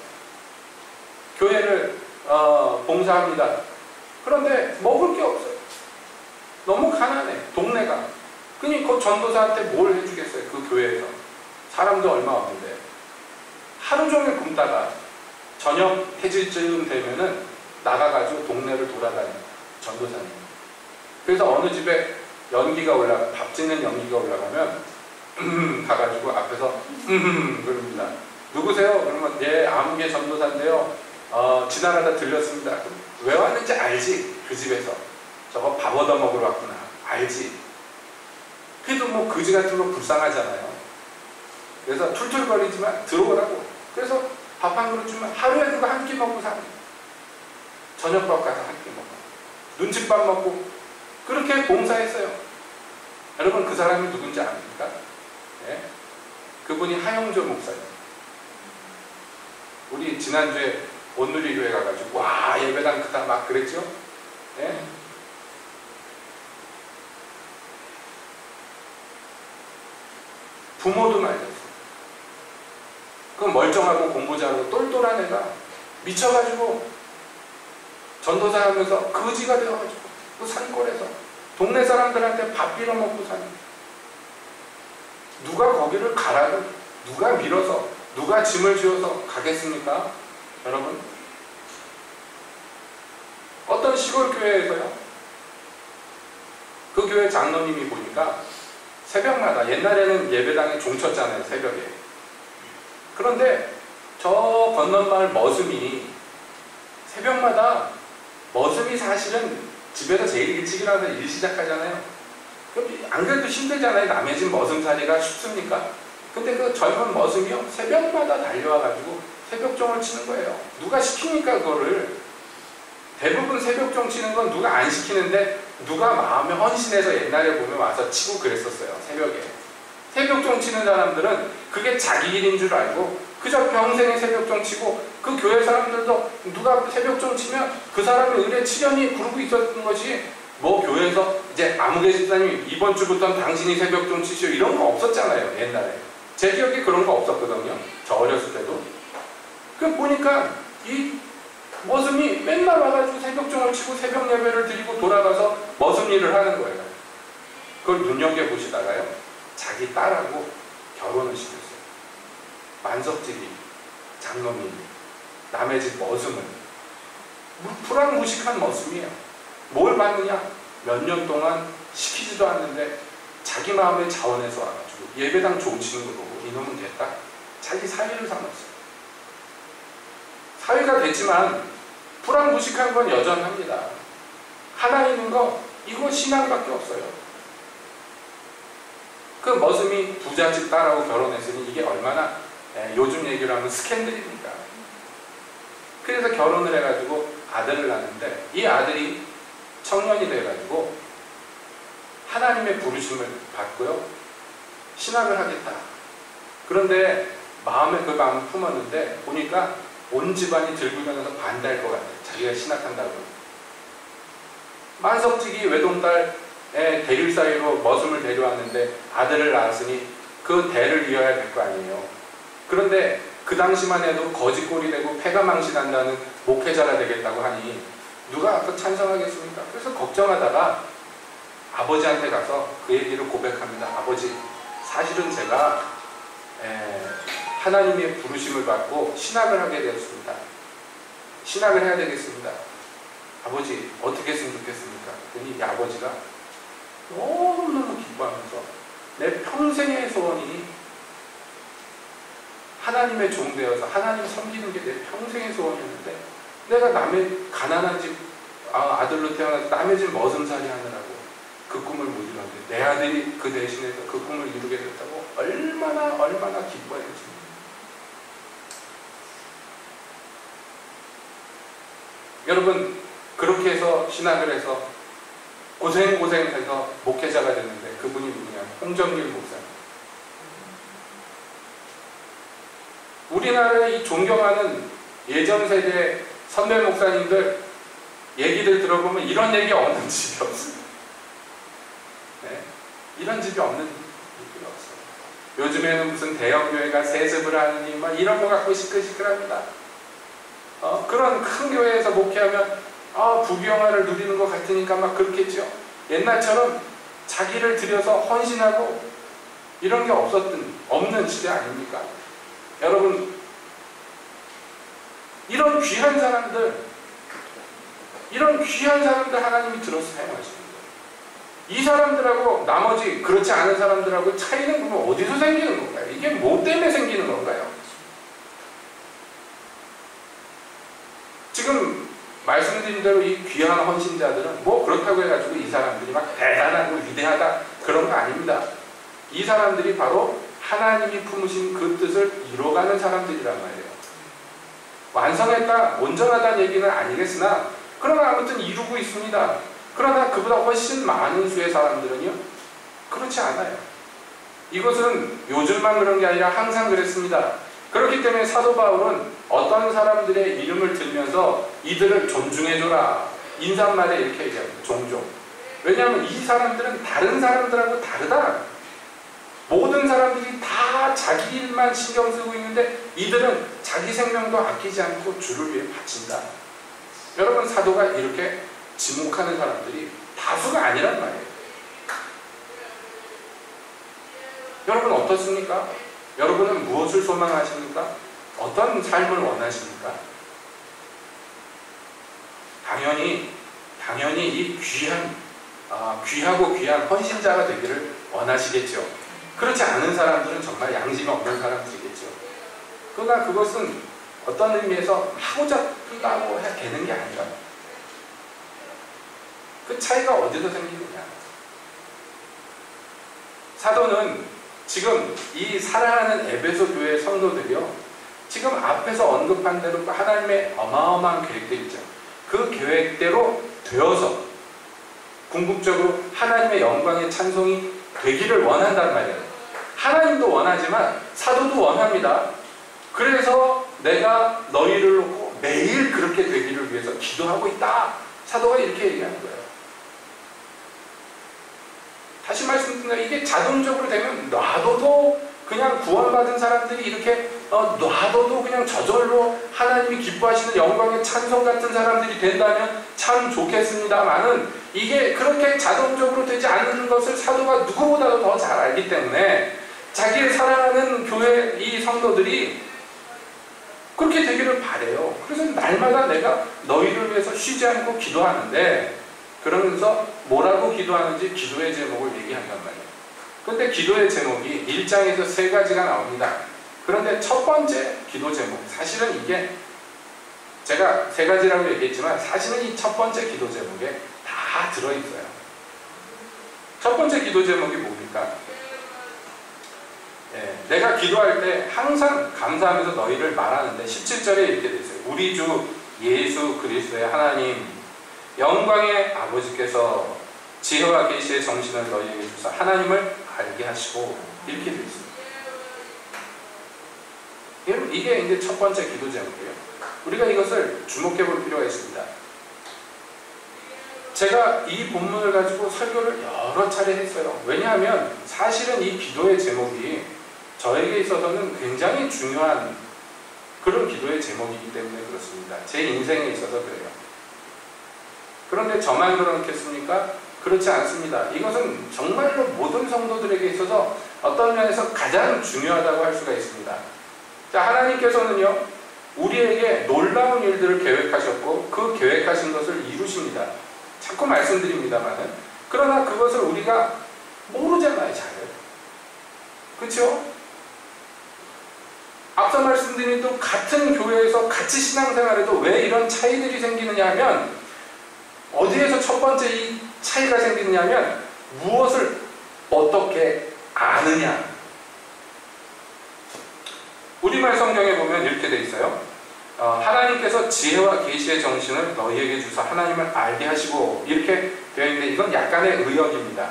교회를 봉사합니다. 그런데 먹을 게 없어요. 너무 가난해 동네가. 그니 그 전도사한테 뭘 해주겠어요. 그 교회에서 사람도 얼마 없는데 하루 종일 굶다가 저녁 해질쯤 되면은 나가가지고 동네를 돌아다니는 전도사님. 그래서 어느 집에 연기가 밥 짓는 연기가 올라가면 가가지고 앞에서 그럽니다. 누구세요? 그러면 예 아무개 전도사인데요. 지나가다 들렸습니다. 왜 왔는지 알지? 그 집에서 저거 밥 얻어 먹으러 왔구나. 알지? 그래도 뭐 그지 같은 거 불쌍하잖아요. 그래서 툴툴거리지만 들어오라고. 그래서 밥 한 그릇 주면 하루에 누가 한 끼 먹고 사는. 저녁밥 가서 한 끼 먹고 눈칫밥 먹고 그렇게 봉사했어요. 여러분 그 사람이 누군지 압니까? 네? 그분이 하영조 목사님. 우리 지난주에 온누리교회 가가지고 와 예배당 크다 막 그랬죠? 네? 부모도 말렸어. 그 멀쩡하고 공부 잘하고 똘똘한 애가 미쳐가지고 전도사 하면서 거지가 되어가지고 그 산골에서 동네 사람들한테 밥 빌어먹고 사는. 누가 거기를 가라고 누가 밀어서 누가 짐을 지어서 가겠습니까? 여러분 어떤 시골 교회에서요 그 교회 장로님이 보니까 새벽마다 옛날에는 예배당에 종쳤잖아요 새벽에. 그런데 저 건너마을 머슴이 새벽마다 머슴이 사실은 집에서 제일 일찍 일어나서 일 시작하잖아요. 그럼 안 그래도 힘들잖아요. 남의 집 머슴살이가 쉽습니까? 근데 그 젊은 머슴이요 새벽마다 달려와가지고 새벽종을 치는 거예요. 누가 시키니까 그거를. 대부분 새벽종 치는 건 누가 안 시키는데 누가 마음에 헌신해서 옛날에 보면 와서 치고 그랬었어요. 새벽에. 새벽종 치는 사람들은 그게 자기 일인 줄 알고 그저 평생에 새벽종 치고 그 교회 사람들도 누가 새벽종 치면 그 사람이 의뢰 치련히 부르고 있었던 것이 뭐 교회에서 이제 아무개 집사님 이번 주부터는 당신이 새벽종 치시오 이런 거 없었잖아요. 옛날에. 제 기억에 그런 거 없었거든요. 저 어렸을 때도. 그 보니까 이 머슴이 맨날 와가지고 새벽종을 치고 새벽 예배를 드리고 돌아가서 머슴 일을 하는 거예요. 그걸 눈여겨보시다가요. 자기 딸하고 결혼을 시켰어요. 만석집이 장로님 남의 집 머슴을 불황무식한 머슴이에요. 뭘 받느냐? 몇 년 동안 시키지도 않는데 자기 마음의 자원에서 와가지고 예배당 종치는 거 보고 이놈은 됐다. 자기 사위를 삼았어요. 사위가 됐지만 불황무식한 건 여전합니다. 하나 있는 거 이거 신앙밖에 없어요. 그 머슴이 부잣집 딸하고 결혼했으니 이게 얼마나 요즘 얘기로 하면 스캔들입니까? 그래서 결혼을 해가지고 아들을 낳는데 이 아들이 청년이 돼가지고 하나님의 부르심을 받고요. 신학을 하겠다. 그런데 마음에 그 마음을 품었는데 보니까 온 집안이 들불면서 반대할 것 같아요. 자기가 신학한다고. 만석직이 외동딸의 대일 사이로 머슴을 데려왔는데 아들을 낳았으니 그 대를 이어야 될 거 아니에요. 그런데 그 당시만 해도 거짓골이 되고 패가 망신한다는 목회자가 되겠다고 하니 누가 그 찬성하겠습니까? 그래서 걱정하다가 아버지한테 가서 그 얘기를 고백합니다. 아버지, 사실은 제가 하나님의 부르심을 받고 신학을 하게 되었습니다. 신학을 해야 되겠습니다. 아버지, 어떻게 했으면 좋겠습니까? 그랬더니 이 아버지가 너무너무 기뻐하면서 내 평생의 소원이 하나님의 종 되어서 하나님 섬기는 게 내 평생의 소원이었는데 내가 남의 가난한 집 아들로 태어나서 남의 집 머슴살이 하느라고 그 꿈을 못 이뤘는데 내 아들이 그 대신해서 그 꿈을 이루게 됐다고 얼마나 기뻐했지. 여러분, 그렇게 해서 신학을 해서 고생해서 목회자가 됐는데 그분이 누구냐? 홍정길 목사님. 우리나라의 이 존경하는 예전 세대 선배 목사님들 얘기를 들어보면 이런 얘기 없는 집이 없어요. 네? 이런 집이 없는 집이 없어요. 요즘에는 무슨 대형교회가 세습을 하느니 막 이런 거 갖고 시끌시끌합니다. 그런 큰 교회에서 목회하면 부귀영화를 누리는 것 같으니까 막 그렇겠죠. 옛날처럼 자기를 들여서 헌신하고 이런 게 없는 시대 아닙니까? 여러분, 이런 귀한 사람들 하나님이 들어서 사용하시는 거예요. 이 사람들하고 나머지 그렇지 않은 사람들하고 차이는 그러면 어디서 생기는 건가요? 이게 뭐 때문에 생기는 건가요? 지금 말씀드린 대로 이 귀한 헌신자들은 뭐 그렇다고 해가지고 이 사람들이 막 대단하고 위대하다 그런 거 아닙니다. 이 사람들이 바로 하나님이 품으신 그 뜻을 이뤄가는 사람들이란 말이에요. 완성했다, 온전하다는 얘기는 아니겠으나 그러나 아무튼 이루고 있습니다. 그러나 그보다 훨씬 많은 수의 사람들은요, 그렇지 않아요. 이것은 요즘만 그런 게 아니라 항상 그랬습니다. 그렇기 때문에 사도 바울은 어떤 사람들의 이름을 들면서 이들을 존중해줘라, 인사말에 이렇게 얘기합니다. 종종. 왜냐하면 이 사람들은 다른 사람들하고 다르다. 모든 사람들이 다 자기 일만 신경 쓰고 있는데 이들은 자기 생명도 아끼지 않고 주를 위해 바친다. 여러분, 사도가 이렇게 지목하는 사람들이 다수가 아니란 말이에요. 여러분 어떻습니까? 여러분은 무엇을 소망하십니까? 어떤 삶을 원하십니까? 당연히 이 귀하고 귀한 헌신자가 되기를 원하시겠죠. 그렇지 않은 사람들은 정말 양심이 없는 사람들이겠죠. 그러나 그것은 어떤 의미에서 하고자 한다고 되는 게 아니라 그 차이가 어디서 생기느냐. 사도는 지금 이 사랑하는 에베소 교회 성도들이요, 지금 앞에서 언급한 대로 하나님의 어마어마한 계획들 있죠. 그 계획대로 되어서 궁극적으로 하나님의 영광의 찬송이 되기를 원한단 말이에요. 하나님도 원하지만 사도도 원합니다. 그래서 내가 너희를 놓고 매일 그렇게 되기를 위해서 기도하고 있다. 사도가 이렇게 얘기하는 거예요. 다시 말씀드립니다. 이게 자동적으로 되면 놔둬도 그냥 구원받은 사람들이 이렇게 놔둬도 그냥 저절로 하나님이 기뻐하시는 영광의 찬송 같은 사람들이 된다면 참 좋겠습니다만은 이게 그렇게 자동적으로 되지 않는 것을 사도가 누구보다도 더 잘 알기 때문에 자기의 사랑하는 교회 이 성도들이 그렇게 되기를 바래요. 그래서 날마다 내가 너희를 위해서 쉬지 않고 기도하는데, 그러면서 뭐라고 기도하는지 기도의 제목을 얘기한단 말이에요. 그런데 기도의 제목이 1장에서 3가지가 나옵니다. 그런데 첫 번째 기도 제목, 사실은 이게 제가 3가지라고 얘기했지만 사실은 이 첫 번째 기도 제목에 다 들어있어요. 첫 번째 기도 제목이 뭡니까? 내가 기도할 때 항상 감사하면서 너희를 말하는데 17절에 이렇게 돼 있어요. 우리 주 예수 그리스도의 하나님 영광의 아버지께서 지혜와 계시의 정신을 너희에게 주사 하나님을 알게 하시고, 이렇게 되어 있습니다. 이게 이제 첫 번째 기도 제목이에요. 우리가 이것을 주목해 볼 필요가 있습니다. 제가 이 본문을 가지고 설교를 여러 차례 했어요. 왜냐하면 사실은 이 기도의 제목이 저에게 있어서는 굉장히 중요한 그런 기도의 제목이기 때문에 그렇습니다. 제 인생에 있어서 그래요. 그런데 저만 그렇겠습니까? 그렇지 않습니다. 이것은 정말로 모든 성도들에게 있어서 어떤 면에서 가장 중요하다고 할 수가 있습니다. 자, 하나님께서는요, 우리에게 놀라운 일들을 계획하셨고 그 계획하신 것을 이루십니다. 자꾸 말씀드립니다만은, 그러나 그것을 우리가 모르잖아요, 잘. 그렇죠? 앞서 말씀드린 또 같은 교회에서 같이 신앙생활해도 왜 이런 차이들이 생기느냐 하면, 어디에서 첫 번째 이 차이가 생기느냐 하면 무엇을 어떻게 아느냐. 우리말 성경에 보면 이렇게 돼 있어요. 하나님께서 지혜와 계시의 정신을 너희에게 주사 하나님을 알게 하시고 이렇게 되어 있는데 이건 약간의 의역입니다.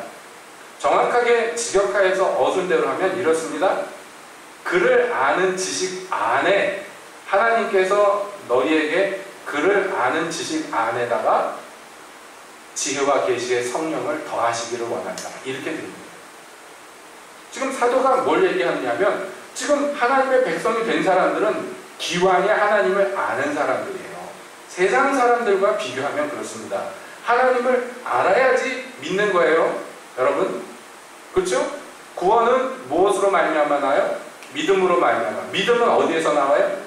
정확하게 직역하여서 어순대로 하면 이렇습니다. 그를 아는 지식 안에 하나님께서 너희에게 그를 아는 지식 안에다가 지혜와 계시의 성령을 더하시기를 원한다. 이렇게 됩니다. 지금 사도가 뭘 얘기하느냐면 지금 하나님의 백성이 된 사람들은 기왕에 하나님을 아는 사람들이에요. 세상 사람들과 비교하면 그렇습니다. 하나님을 알아야지 믿는 거예요. 여러분, 그렇죠? 구원은 무엇으로 말미암아 나요? 믿음으로 말미암아. 믿음은 어디에서 나와요?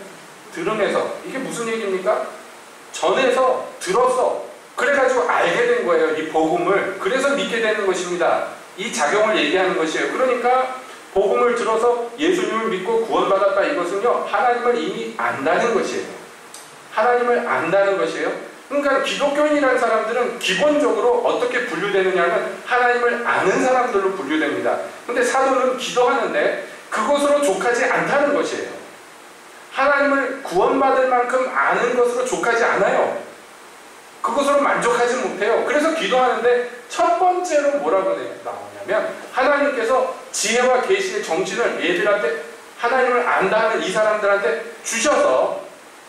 들음에서. 이게 무슨 얘기입니까? 전에서 들어서 그래가지고 알게 된 거예요. 이 복음을. 그래서 믿게 되는 것입니다. 이 작용을 얘기하는 것이에요. 그러니까 복음을 들어서 예수님을 믿고 구원받았다, 이것은요 하나님을 이미 안다는 것이에요. 하나님을 안다는 것이에요. 그러니까 기독교인이라는 사람들은 기본적으로 어떻게 분류되느냐면 하나님을 아는 사람들로 분류됩니다. 근데 사도는 기도하는데 그것으로 족하지 않다는 것이에요. 하나님을 구원받을 만큼 아는 것으로 족하지 않아요. 그것으로 만족하지 못해요. 그래서 기도하는데 첫 번째로 뭐라고 나오냐면 하나님께서 지혜와 계시의 정신을 얘들한테 하나님을 안다는 이 사람들한테 주셔서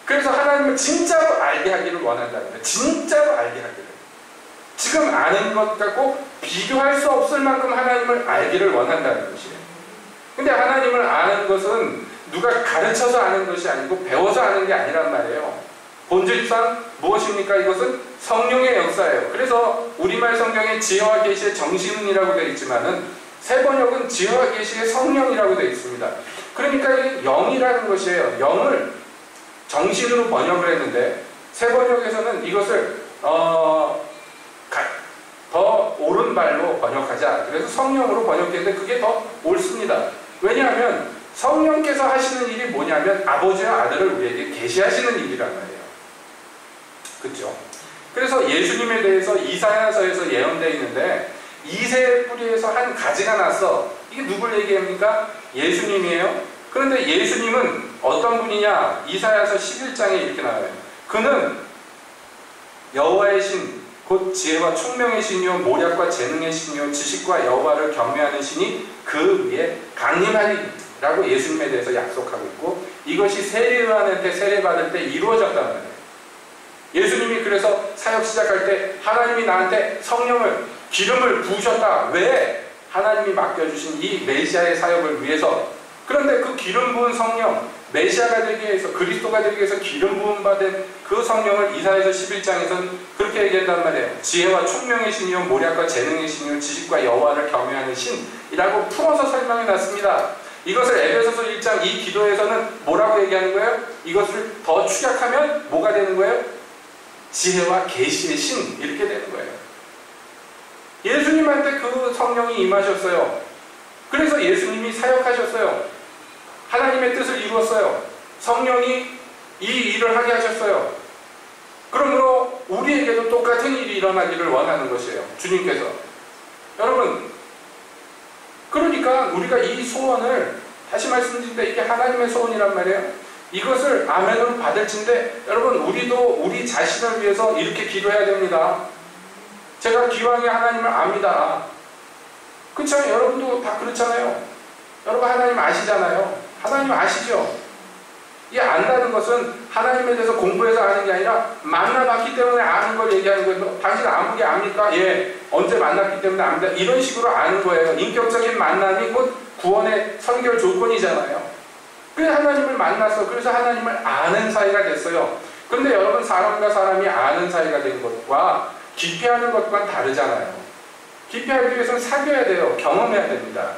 그래서 하나님을 진짜로 알게 하기를 원한다는 거예요. 진짜로 알게 하기를. 지금 아는 것 갖고 비교할 수 없을 만큼 하나님을 알기를 원한다는 것이에요. 근데 하나님을 아는 것은 누가 가르쳐서 아는 것이 아니고 배워서 아는 게 아니란 말이에요. 본질상 무엇입니까? 이것은 성령의 역사예요. 그래서 우리말 성경에 지혜와 계시의 정신이라고 되어 있지만은 새 번역은 지혜와 계시의 성령이라고 되어 있습니다. 그러니까 이게 영이라는 것이에요. 영을 정신으로 번역을 했는데 새 번역에서는 이것을 더 옳은 말로 번역하자. 그래서 성령으로 번역했는데 그게 더 옳습니다. 왜냐하면 성령께서 하시는 일이 뭐냐면 아버지와 아들을 우리에게 계시하시는 일이란 말이에요. 그렇죠? 그래서 예수님에 대해서 이사야서에서 예언되어 있는데 이새의 뿌리에서 한 가지가 났어. 이게 누굴 얘기합니까? 예수님이에요. 그런데 예수님은 어떤 분이냐? 이사야서 11장에 이렇게 나와요. 그는 여호와의 신, 곧 지혜와 총명의 신이요 모략과 재능의 신이요 지식과 여호와를 경외하는 신이 그 위에 강림하리 라고 예수님에 대해서 약속하고 있고 이것이 세례요한한테 세례받을 때 이루어졌단 말이에요. 예수님이 그래서 사역 시작할 때 하나님이 나한테 성령을 기름을 부으셨다. 왜? 하나님이 맡겨주신 이 메시아의 사역을 위해서. 그런데 그 기름 부은 성령, 메시아가 되기 위해서, 그리스도가 되기 위해서 기름 부음 받은 그 성령을 이사야서 11장에서는 그렇게 얘기한단 말이에요. 지혜와 총명의 신이요 모략과 재능의 신이요 지식과 여호와를 경외하는 신이라고 풀어서 설명해 놨습니다. 이것을 에베소서 1장 이 기도에서는 뭐라고 얘기하는 거예요? 이것을 더 축약하면 뭐가 되는 거예요? 지혜와 계시의 신 이렇게 되는 거예요. 예수님한테 그 성령이 임하셨어요. 그래서 예수님이 사역하셨어요. 하나님의 뜻을 이루었어요. 성령이 이 일을 하게 하셨어요. 그러므로 우리에게도 똑같은 일이 일어나기를 원하는 것이에요. 주님께서. 여러분, 그러니까 우리가 이 소원을 다시 말씀드린다. 이게 하나님의 소원이란 말이에요. 이것을 아멘으로 받을진데 여러분 우리도 우리 자신을 위해서 이렇게 기도해야 됩니다. 제가 기왕에 하나님을 압니다. 그렇잖아요. 여러분도 다 그렇잖아요. 여러분 하나님 아시잖아요. 하나님 아시죠? 이 안다는 것은 하나님에 대해서 공부해서 아는 게 아니라 만나봤기 때문에 아는 걸 얘기하는 거예요. 당신 아무게 압니까? 예. 언제 만났기 때문에 압니다. 이런 식으로 아는 거예요. 인격적인 만남이 곧 구원의 선결 조건이잖아요. 그래서 하나님을 만났어. 그래서 하나님을 아는 사이가 됐어요. 그런데 여러분 사람과 사람이 아는 사이가 된 것과 깊이 하는 것과는 다르잖아요. 깊이 하기 위해서는 사귀어야 돼요. 경험해야 됩니다.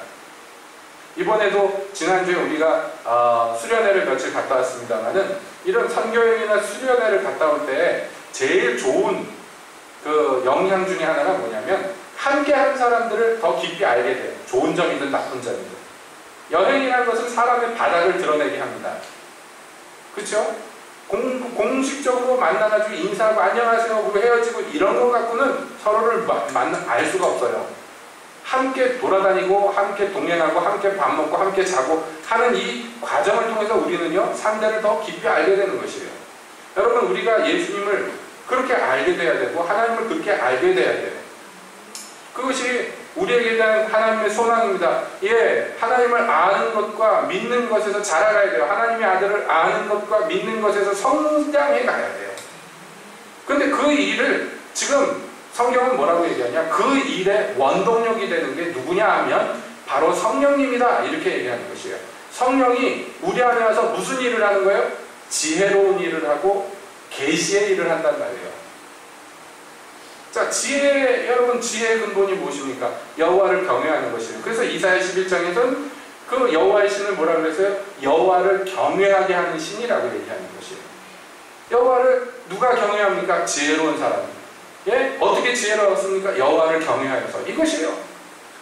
이번에도 지난주에 우리가 수련회를 며칠 갔다 왔습니다만은 이런 선교여행이나 수련회를 갔다 올 때 제일 좋은 그 영향 중에 하나가 뭐냐면 함께 한 사람들을 더 깊이 알게 돼요. 좋은 점이든 나쁜 점이든. 여행이라는 것은 사람의 바닥을 드러내게 합니다. 그렇죠? 공식적으로 만나가지고 인사하고 안녕하세요 하고 헤어지고 이런 거 갖고는 서로를 알 수가 없어요. 함께 돌아다니고 함께 동행하고 함께 밥 먹고 함께 자고 하는 이 과정을 통해서 우리는요 상대를 더 깊이 알게 되는 것이에요. 여러분, 우리가 예수님을 그렇게 알게 돼야 되고 하나님을 그렇게 알게 돼야 돼요. 그것이 우리에게 대한 하나님의 소망입니다. 예, 하나님을 아는 것과 믿는 것에서 자라가야 돼요. 하나님의 아들을 아는 것과 믿는 것에서 성장해 가야 돼요. 근데 그 일을 지금 성경은 뭐라고 얘기하냐? 그 일의 원동력이 되는 게 누구냐 하면 바로 성령님이다, 이렇게 얘기하는 것이에요. 성령이 우리 안에 와서 무슨 일을 하는 거예요? 지혜로운 일을 하고 계시의 일을 한단 말이에요. 자, 여러분, 지혜의 근본이 무엇입니까? 여호와를 경외하는 것이에요. 그래서 이사야 11장에서는 그 여호와의 신을 뭐라고 그랬어요? 여호와를 경외하게 하는 신이라고 얘기하는 것이에요. 여호와를 누가 경외합니까? 지혜로운 사람. 예? 어떻게 지혜로웠습니까? 여호와를 경외하여서. 이것이에요.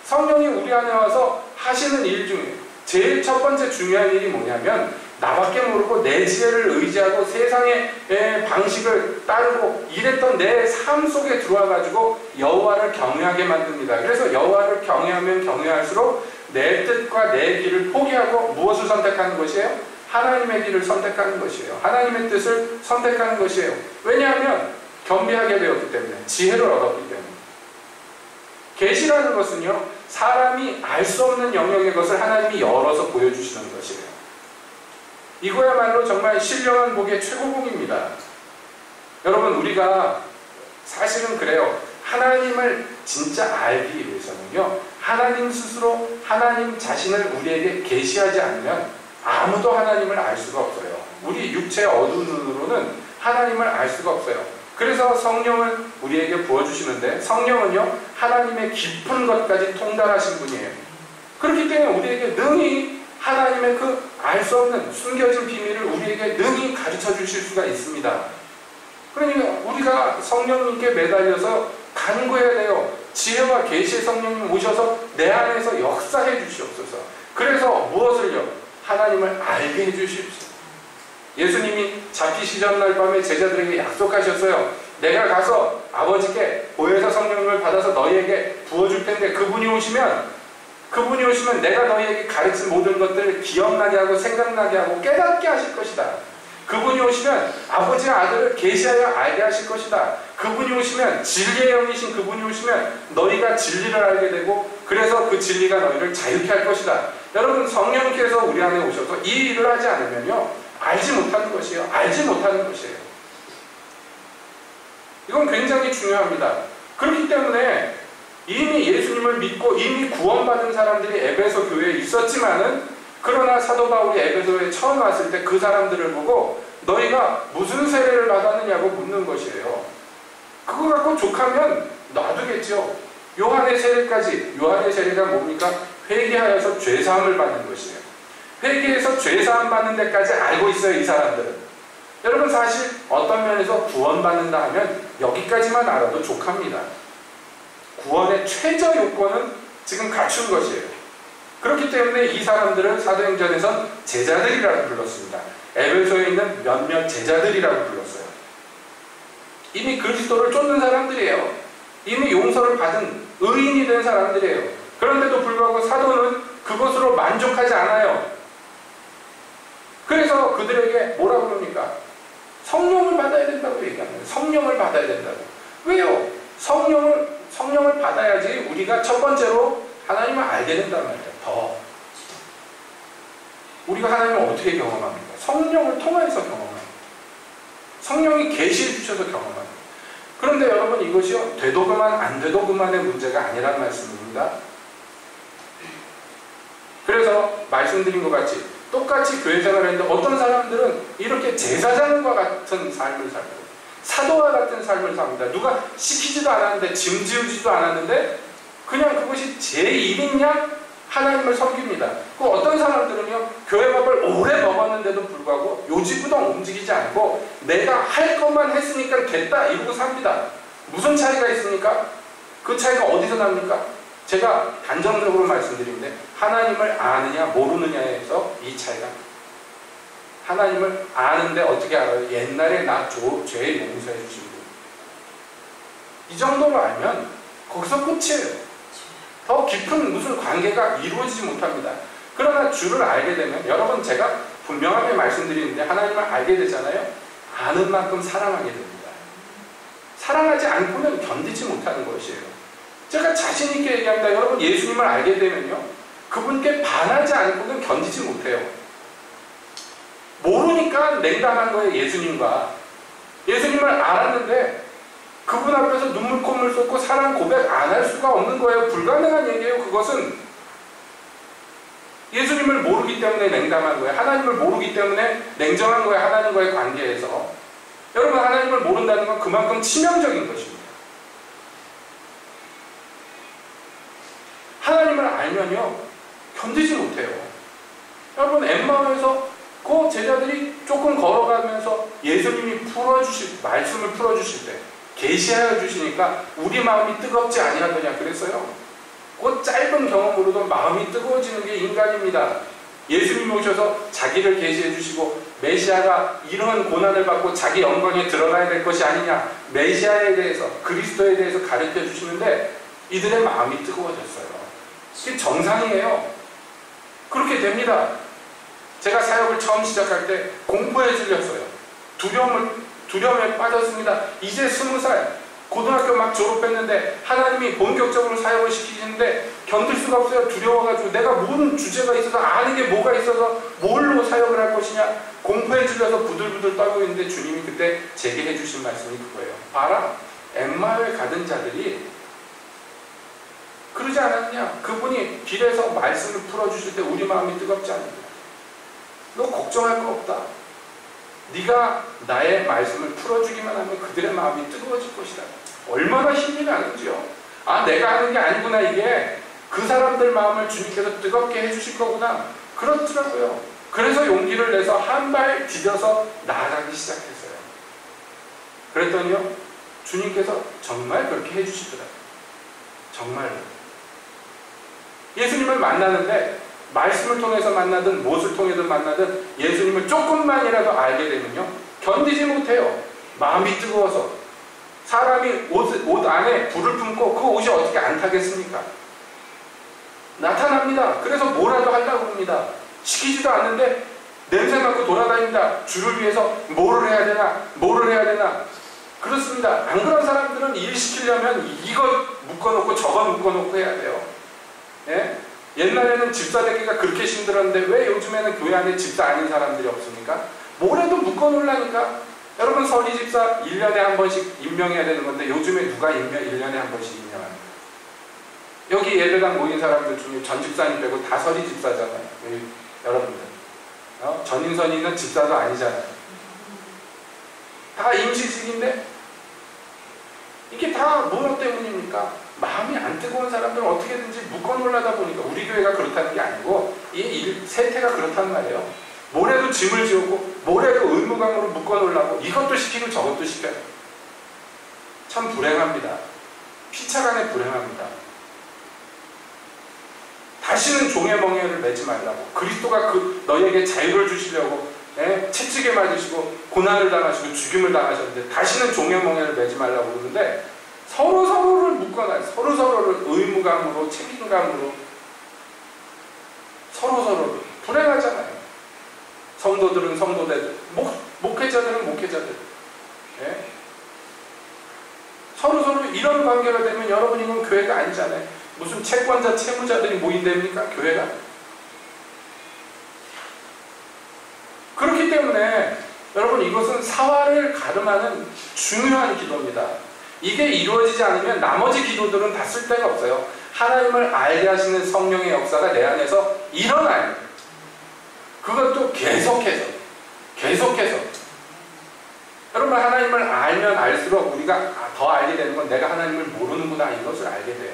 성령이 우리 안에 와서 하시는 일 중에 제일 첫 번째 중요한 일이 뭐냐면, 나밖에 모르고 내 지혜를 의지하고 세상의 방식을 따르고 이랬던 내 삶 속에 들어와가지고 여호와를 경외하게 만듭니다. 그래서 여호와를 경외하면 경외할수록 내 뜻과 내 길을 포기하고 무엇을 선택하는 것이에요? 하나님의 길을 선택하는 것이에요. 하나님의 뜻을 선택하는 것이에요. 왜냐하면 겸비하게 되었기 때문에, 지혜를 얻었기 때문에. 계시라는 것은요, 사람이 알 수 없는 영역의 것을 하나님이 열어서 보여주시는 것이에요. 이거야말로 정말 신령한 복의 최고봉입니다. 여러분, 우리가 사실은 그래요. 하나님을 진짜 알기 위해서는요, 하나님 스스로 하나님 자신을 우리에게 계시하지 않으면 아무도 하나님을 알 수가 없어요. 우리 육체의 어두운 눈으로는 하나님을 알 수가 없어요. 그래서 성령을 우리에게 부어주시는데, 성령은요, 하나님의 깊은 것까지 통달하신 분이에요. 그렇기 때문에 우리에게 능히 하나님의 그 알 수 없는 숨겨진 비밀을 우리에게 능히 가르쳐 주실 수가 있습니다. 그러니까 우리가 성령님께 매달려서 간구해야 돼요. 지혜와 계시의 성령님 오셔서 내 안에서 역사해 주시옵소서. 그래서 무엇을요? 하나님을 알게 해 주십시오. 예수님이 잡히시 전날 밤에 제자들에게 약속하셨어요. 내가 가서 아버지께 보혜사 성령님을 받아서 너희에게 부어줄 텐데, 그분이 오시면 내가 너희에게 가르친 모든 것들을 기억나게 하고 생각나게 하고 깨닫게 하실 것이다. 그분이 오시면 아버지와 아들을 계시하여 알게 하실 것이다. 그분이 오시면 진리의 영이신 그분이 오시면 너희가 진리를 알게 되고, 그래서 그 진리가 너희를 자유케 할 것이다. 여러분, 성령께서 우리 안에 오셔서 이 일을 하지 않으면요, 알지 못하는 것이에요. 알지 못하는 것이에요. 이건 굉장히 중요합니다. 그렇기 때문에 이미 예수님을 믿고 이미 구원받은 사람들이 에베소 교회에 있었지만은, 그러나 사도 바울이 에베소에 처음 왔을 때 그 사람들을 보고 너희가 무슨 세례를 받았느냐고 묻는 것이에요. 그거 갖고 족하면 놔두겠죠. 요한의 세례까지, 요한의 세례가 뭡니까? 회개하여서 죄사함을 받는 것이에요. 회개해서 죄사함 받는 데까지 알고 있어요, 이 사람들은. 여러분, 사실 어떤 면에서 구원받는다 하면 여기까지만 알아도 족합니다. 구원의 최저 요건은 지금 갖춘 것이에요. 그렇기 때문에 이 사람들은 사도행전에선 제자들이라고 불렀습니다. 에베소에 있는 몇몇 제자들이라고 불렀어요. 이미 그리스도를 쫓는 사람들이에요. 이미 용서를 받은 의인이 된 사람들이에요. 그런데도 불구하고 사도는 그것으로 만족하지 않아요. 그래서 그들에게 뭐라고 그럽니까? 성령을 받아야 된다고 얘기합니다. 성령을 받아야 된다고. 왜요? 성령을 받아야지 우리가 첫 번째로 하나님을 알게 된단 말이에요. 더. 우리가 하나님을 어떻게 경험합니까? 성령을 통해서 경험합니다. 성령이 계시해 주셔서 경험합니다. 그런데 여러분, 이것이요, 되도 그만 안 돼도 그만의 문제가 아니란 말씀입니다. 그래서 말씀드린 것 같이 똑같이 교회 생활을 했는데 어떤 사람들은 이렇게 제사장과 같은 삶을 살고 사도와 같은 삶을 삽니다. 누가 시키지도 않았는데, 짐 지우지도 않았는데 그냥 그것이 제 일인 양 하나님을 섬깁니다. 그 어떤 사람들은요, 교회 밥을 오래 먹었는데도 불구하고 요지부동 움직이지 않고 내가 할 것만 했으니까 됐다 이러고 삽니다. 무슨 차이가 있습니까? 그 차이가 어디서 납니까? 제가 단정적으로 말씀드리는데, 하나님을 아느냐 모르느냐에서 이 차이가 납니다. 하나님을 아는데 어떻게 알아요? 옛날에 나 죄 용서해 주신 분. 이 정도로 알면 거기서 끝이에요. 더 깊은 무슨 관계가 이루어지지 못합니다. 그러나 주를 알게 되면, 여러분, 제가 분명하게 말씀드리는데 하나님을 알게 되잖아요. 아는 만큼 사랑하게 됩니다. 사랑하지 않고는 견디지 못하는 것이에요. 제가 자신 있게 얘기합니다. 여러분, 예수님을 알게 되면요, 그분께 반하지 않고는 견디지 못해요. 모르니까 냉담한 거예요. 예수님을 알았는데 그분 앞에서 눈물 콧물 쏟고 사랑 고백 안 할 수가 없는 거예요. 불가능한 얘기예요. 그것은 예수님을 모르기 때문에 냉담한 거예요. 하나님을 모르기 때문에 냉정한 거예요. 하나님과의 관계에서. 여러분, 하나님을 모른다는 건 그만큼 치명적인 것입니다. 하나님을 알면요, 견디지 못해요. 여러분, 엠마오에서 그 제자들이 조금 걸어가면서 예수님이 말씀을 풀어주실 때 계시하여 주시니까 우리 마음이 뜨겁지 아니하더냐 그랬어요. 그 짧은 경험으로도 마음이 뜨거워지는 게 인간입니다. 예수님이 오셔서 자기를 계시해 주시고 메시아가 이러한 고난을 받고 자기 영광에 들어가야 될 것이 아니냐, 메시아에 대해서, 그리스도에 대해서 가르쳐 주시는데 이들의 마음이 뜨거워졌어요. 그게 정상이에요. 그렇게 됩니다. 제가 사역을 처음 시작할 때 공포에 질렸어요. 두려움에 빠졌습니다. 이제 20살, 고등학교 막 졸업했는데 하나님이 본격적으로 사역을 시키시는데 견딜 수가 없어요. 두려워가지고 내가 무슨 주제가 있어서, 아는 게 뭐가 있어서 뭘로 사역을 할 것이냐, 공포에 질려서 부들부들 떨고 있는데 주님이 그때 제게 해주신 말씀이 그거예요. 봐라, 엠마오에 가던 자들이 그러지 않았냐? 그분이 길에서 말씀을 풀어주실 때 우리 마음이 뜨겁지 않느냐? 너 걱정할 거 없다. 네가 나의 말씀을 풀어주기만 하면 그들의 마음이 뜨거워질 것이다. 얼마나 힘이 나는지요. 아, 내가 하는 게 아니구나. 이게 그 사람들 마음을 주님께서 뜨겁게 해주실 거구나. 그렇더라고요. 그래서 용기를 내서 한 발 디뎌서 나아가기 시작했어요. 그랬더니요, 주님께서 정말 그렇게 해주시더라고요. 정말로. 예수님을 만나는데 말씀을 통해서 만나든 무엇을 통해서 만나든 예수님을 조금만이라도 알게 되면요, 견디지 못해요. 마음이 뜨거워서. 사람이 옷 안에 불을 품고 그 옷이 어떻게 안 타겠습니까? 나타납니다. 그래서 뭐라도 하려고 합니다. 시키지도 않는데 냄새 맡고 돌아다닙니다. 주를 위해서 뭐를 해야 되나. 그렇습니다. 안 그런 사람들은 일 시키려면 이거 묶어놓고 저거 묶어놓고 해야 돼요. 예? 옛날에는 집사 되기가 그렇게 힘들었는데 왜 요즘에는 교회 안에 집사 아닌 사람들이 없습니까? 뭐라도 묶어놓으려니까. 여러분, 서리 집사 1년에 한 번씩 임명해야 되는 건데 요즘에 누가 1년에 한 번씩 임명합니까? 여기 예배당 모인 사람들 중에 전 집사님 빼고 다 서리 집사잖아요. 여러분들. 전인선이는 집사도 아니잖아요. 다 임시직인데 이게 다 뭐 때문입니까? 마음이 안 뜨거운 사람들은 어떻게든지 묶어놓으려다 보니까, 우리 교회가 그렇다는 게 아니고 이 세태가 그렇단 말이에요. 뭐래도 짐을 지었고 뭐래도 의무감으로 묶어놓으려고 이것도 시키고 저것도 시켜요. 참 불행합니다. 피차간에 불행합니다. 다시는 종의 멍에를 매지 말라고. 그리스도가 너희에게 자유를 주시려고 채찍에 맞으시고 고난을 당하시고 죽임을 당하셨는데 다시는 종의 멍에를 매지 말라고 그러는데 서로서로를 묶어놔요. 서로서로를 의무감으로, 책임감으로 서로서로를. 불행하잖아요. 성도들은 성도들, 목회자들은 목회자들. 예? 서로서로 이런 관계가 되면 여러분, 이건 교회가 아니잖아요. 무슨 채권자, 채무자들이 모인답니까? 교회가? 그렇기 때문에 여러분, 이것은 사활을 가름하는 중요한 기도입니다. 이게 이루어지지 않으면 나머지 기도들은 다 쓸데가 없어요. 하나님을 알게 하시는 성령의 역사가 내 안에서 일어나요. 그것도 계속해서. 여러분, 하나님을 알면 알수록 우리가 더 알게 되는 건 내가 하나님을 모르는구나, 이것을 알게 돼요.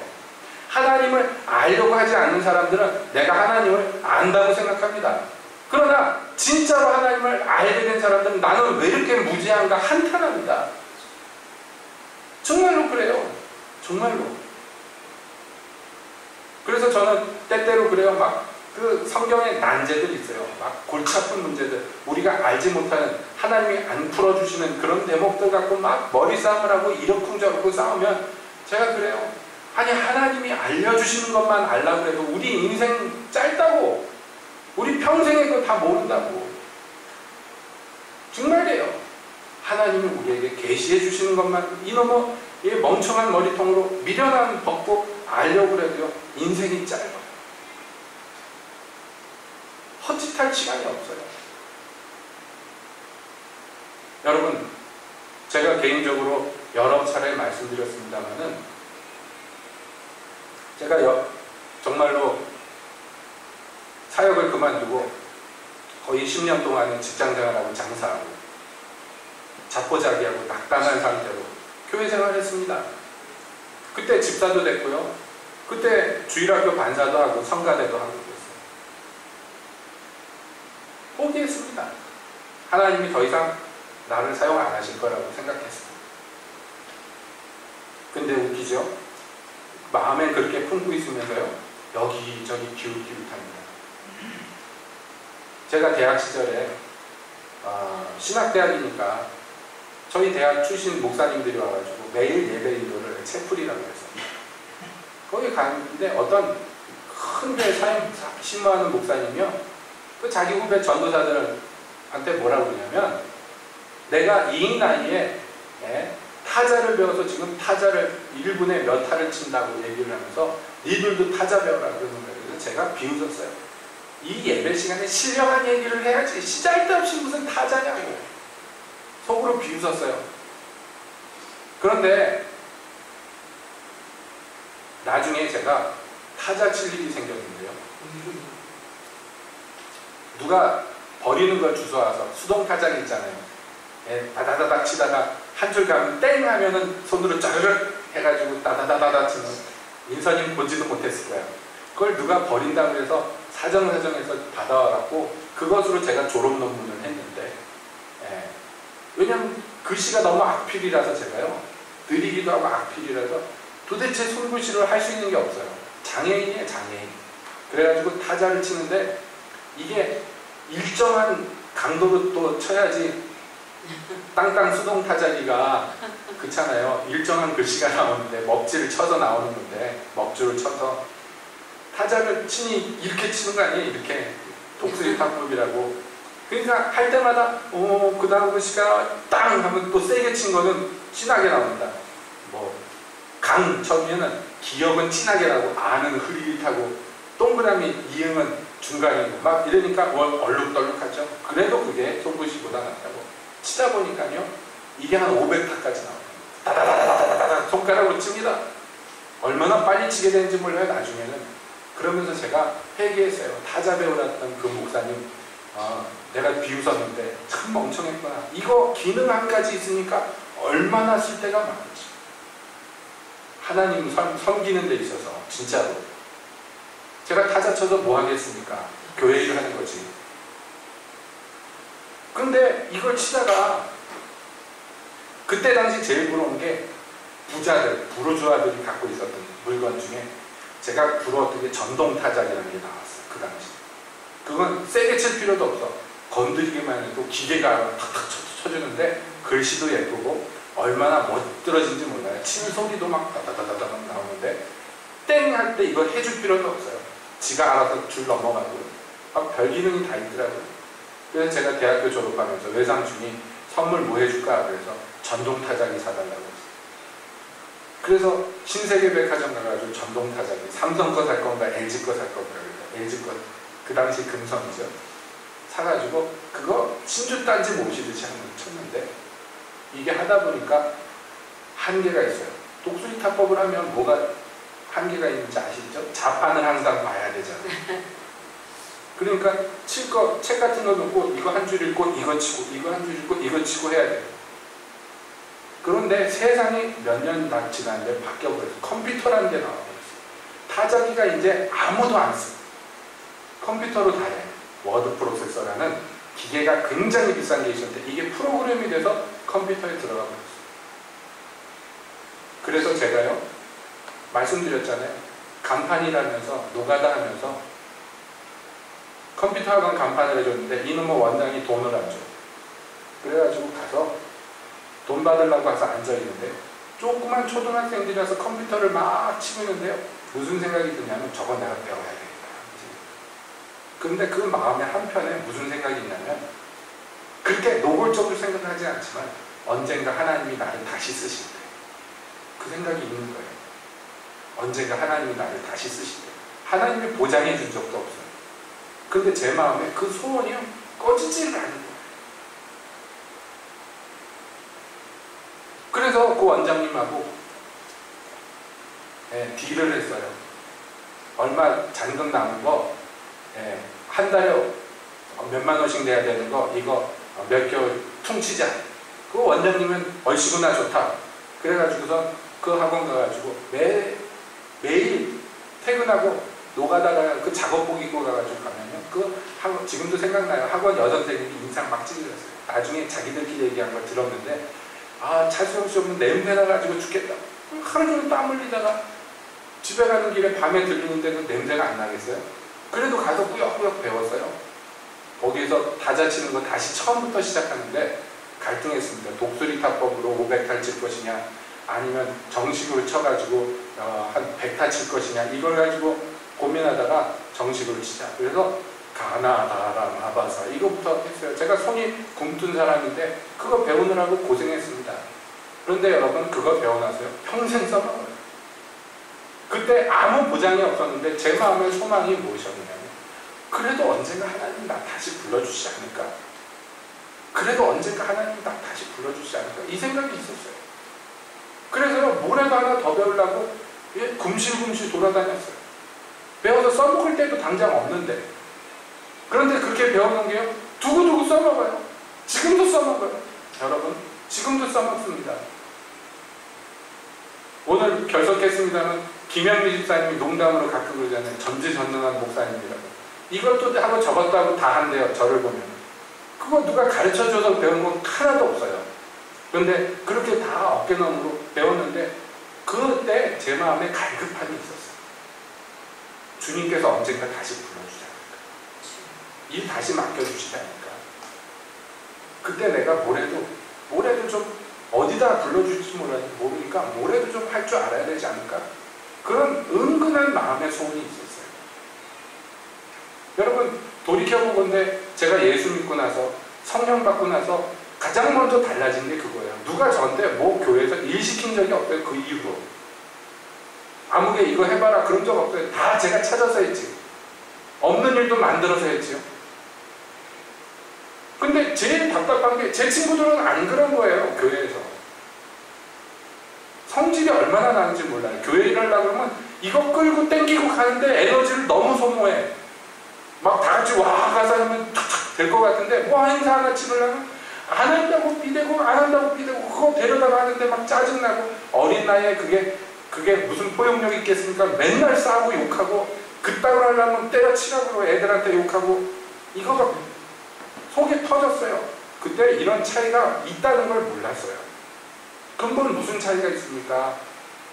하나님을 알려고 하지 않는 사람들은 내가 하나님을 안다고 생각합니다. 그러나 진짜로 하나님을 알게 된 사람들은 나는 왜 이렇게 무지한가 한탄합니다. 정말로 그래요. 정말로. 그래서 저는 때때로 그래요. 막 그 성경에 난제들 있어요. 막 골치 아픈 문제들, 우리가 알지 못하는, 하나님이 안 풀어주시는 그런 대목들 갖고 막 머리싸움을 하고 이러쿵저러쿵 싸우면 제가 그래요. 아니, 하나님이 알려주시는 것만 알라고 해도 우리 인생 짧다고. 우리 평생에 그거 다 모른다고. 정말이에요. 하나님이 우리에게 계시해 주시는 것만 이놈의 이 멍청한 머리통으로 미련한 벗고 알려고 그래도요 인생이 짧아요. 헛짓할 시간이 없어요. 여러분, 제가 개인적으로 여러 차례 말씀드렸습니다만은 제가 정말로 사역을 그만두고 거의 10년 동안은 직장생활하고 장사하고 자포자기하고 낙담한 상태로 교회 생활했습니다. 그때 집사도 됐고요. 그때 주일학교 반사도 하고 성가대도 하고 그랬어요. 포기했습니다. 하나님이 더 이상 나를 사용 안 하실 거라고 생각했어요. 근데 웃기죠? 마음에 그렇게 품고 있으면서요 여기저기 기웃기웃합니다. 제가 대학 시절에 신학대학이니까 저희 대학 출신 목사님들이 와가지고 매일 예배 인도를 채플이라고 했어요. 거기 갔는데 어떤 큰 교회 사역 신무하는 목사님이요 그 자기 후배 전도사들한테 뭐라고 그러냐면 내가 이 나이에 타자를 배워서 지금 타자를 1분에 몇 타를 친다고 얘기를 하면서 니들도 타자 배워라 그러는 거예요. 그래서 제가 비웃었어요. 이 예배 시간에 신령한 얘기를 해야지 시잘데없이 무슨 타자냐고 속으로 비웃었어요. 그런데 나중에 제가 타자 칠 일이 생겼는데요. 누가 버리는 걸 주워와서 수동 타자기 있잖아요. 다다다닥 치다가 한 줄 가면 땡 하면은 손으로 짜르륵 해가지고 다다다다다 치는 인선님 보지도 못했을 거야. 그걸 누가 버린다고 해서 사정사정해서 받아와갖고 그것으로 제가 졸업 논문을 했는데 왜냐면 글씨가 너무 악필이라서 제가요 느리기도 하고 악필이라서 도대체 손글씨를 할 수 있는 게 없어요. 장애인이에요, 장애인. 그래가지고 타자를 치는데 이게 일정한 강도로 또 쳐야지 땅땅 수동 타자기가 그렇잖아요. 일정한 글씨가 나오는데 먹지를 쳐서 나오는 건데 먹줄을 쳐서 타자를 치니 이렇게 치는 거 아니에요? 이렇게 독수리 타법이라고. 그러니까 할 때마다 그 다음 글씨가 땅 하면 또 세게 친 거는 진하게 나옵니다. 뭐 강 처음에는 기역은 진하게 나고 아는 흐릿하고 동그라미 이응은 중간이고 막 이러니까 얼룩덜룩하죠. 그래도 그게 손글씨보다 낫다고. 치다 보니까요 이게 한 500타까지 나와요. 다다다다다다다 손가락으로 칩니다. 얼마나 빨리 치게 되는지 몰라요 나중에는. 그러면서 제가 회개했어요. 타자 배우랬던 그 목사님 내가 비웃었는데 참 멍청했구나. 이거 기능 한 가지 있으니까 얼마나 쓸데가 많은지. 하나님 섬기는 데 있어서 진짜로 제가 타자 쳐서 뭐 하겠습니까? 교회 일을 하는 거지. 근데 이걸 치다가 그때 당시 제일 부러운 게 부자들, 부르주아들이 갖고 있었던 물건 중에 제가 부러웠던 게 전동타작이라는 게 나왔어요. 그 당시. 그건 세게 칠 필요도 없어. 건드리기만 해도 기계가 탁탁 쳐주는데 글씨도 예쁘고 얼마나 멋들어진지 몰라요. 치는 소리도 막 다다다다닥 나오는데 땡 할 때 이거 해줄 필요도 없어요. 지가 알아서 줄 넘어가고 별 기능이 다 있더라고요. 그래서 제가 대학교 졸업하면서 외삼촌이 선물 뭐 해줄까 그래서 전동타작이 사달라고 했어요. 그래서 신세계백화점 가가지고 전동타작이 삼성 거 살 건가 LG 거 살 건가 그래서 LG 거 그 당시 금성이죠. 사가지고 그거 신주단지 모시듯이 한번 쳤는데 이게 하다 보니까 한계가 있어요. 독수리 타법을 하면 뭐가 한계가 있는지 아시죠? 자판을 항상 봐야 되잖아요. 그러니까 칠 거, 책 같은 거 놓고 이거 한 줄 읽고 이거 치고 이거 한 줄 읽고 이거 치고 해야 돼요. 그런데 세상이 몇 년 지났는데 바뀌어버렸어요. 컴퓨터라는 게 나와버렸어요. 타자기가 이제 아무도 안 써. 컴퓨터로 다 해. 워드 프로세서라는 기계가 굉장히 비싼 게 있었는데 이게 프로그램이 돼서 컴퓨터에 들어가 버렸어요. 그래서 제가요 말씀드렸잖아요. 간판이라면서 노가다 하면서 컴퓨터 학원 간판을 해줬는데 이놈의 원장이 돈을 안 줘. 그래가지고 가서 돈 받으려고 가서 앉아있는데 조그만 초등학생들이라서 컴퓨터를 막 치고 있는데요. 무슨 생각이 드냐면 저거 내가 배워야겠다. 근데 그 마음의 한편에 무슨 생각이 있냐면 그렇게 노골적으로 생각하지 않지만 언젠가 하나님이 나를 다시 쓰실 때. 그 생각이 있는 거예요. 언젠가 하나님이 나를 다시 쓰실 때. 하나님이 보장해 준 적도 없어요. 근데 제 마음에 그 소원이요 꺼지지를 않는 거예요. 그래서 그 원장님하고 딜을 했어요. 얼마 잔금 남은 거 한 달에 몇만 원씩 내야 되는 거 이거 몇 개월 퉁치자. 그 원장님은 얼씨구나 좋다. 그래가지고서 그 학원 가가지고 매일 퇴근하고 노가다가 그 작업복 입고 가가지고 가면요. 그 학원, 지금도 생각나요. 학원 여선생님이 인상 막 찌르셨어요. 나중에 자기들끼리 얘기한 걸 들었는데, 아, 차수영 씨 오면 냄새 나가지고 죽겠다. 하루 종일 땀 흘리다가 집에 가는 길에 밤에 들리는데 그 냄새가 안 나겠어요? 그래도 가서 꾸역꾸역 배웠어요. 거기에서 다자 치는 거 다시 처음부터 시작하는데 갈등했습니다. 독수리 타법으로 500탈 칠 것이냐, 아니면 정식으로 쳐가지고 한 100탈 칠 것이냐, 이걸 가지고 고민하다가 정식으로 치자. 그래서 가나다라 마바사 이거부터 했어요. 제가 손이 굼뜬 사람인데 그거 배우느라고 고생했습니다. 그런데 여러분 그거 배워나서요 평생 써먹어요. 그때 아무 보장이 없었는데 제 마음의 소망이 무엇이었냐면, 그래도 언젠가 하나님이 나 다시 불러주시지 않을까? 그래도 언젠가 하나님이 나 다시 불러주시지 않을까? 이 생각이 있었어요. 그래서 뭐라도 하나 더 배우려고 굶실굶실 돌아다녔어요. 배워서 써먹을 때도 당장 없는데, 그런데 그렇게 배워놓은 게요 두고두고 써먹어요. 지금도 써먹어요. 여러분 지금도 써먹습니다. 오늘 결석했습니다는 김영미 집사님이 농담으로 가끔 그러잖아요. 전지전능한 목사님이라고. 이것도 하고 저것도 하고 다 한대요. 저를 보면. 그거 누가 가르쳐줘서 배운 건 하나도 없어요. 그런데 그렇게 다 어깨너머로 배웠는데 그때 제 마음에 갈급함이 있었어요. 주님께서 언젠가 다시 불러주지 않을까? 일 다시 맡겨주시지 않을까? 그때 내가 뭐래도 좀 어디다 불러줄지 모르니까 뭐래도 좀 할 줄 알아야 되지 않을까? 그런 은근한 마음의 소원이 있었어요. 여러분 돌이켜보건대 제가 예수 믿고 나서 성령 받고 나서 가장 먼저 달라진 게 그거예요. 누가 저한테 뭐 교회에서 일 시킨 적이 없어요. 그 이후로. 아무개 이거 해봐라 그런 적 없어요. 다 제가 찾아서 했지. 없는 일도 만들어서 했지요. 근데 제일 답답한 게 제 친구들은 안 그런 거예요. 교회에서. 성질이 얼마나 나는지 몰라요. 교회 일하려고 그러면 이거 끌고 땡기고 가는데 에너지를 너무 소모해. 막 다 같이 와 가서 하면 탁탁 될 것 같은데 뭐 행사 하나 치르려면 안 한다고 비대고 안 한다고 비대고 그거 데려다가 하는데 막 짜증나고, 어린 나이에 그게 무슨 포용력 있겠습니까? 맨날 싸우고 욕하고 그따위로 하려면 때려치라고 애들한테 욕하고 이거 막 속이 터졌어요. 그때 이런 차이가 있다는 걸 몰랐어요. 근본 무슨 차이가 있습니까?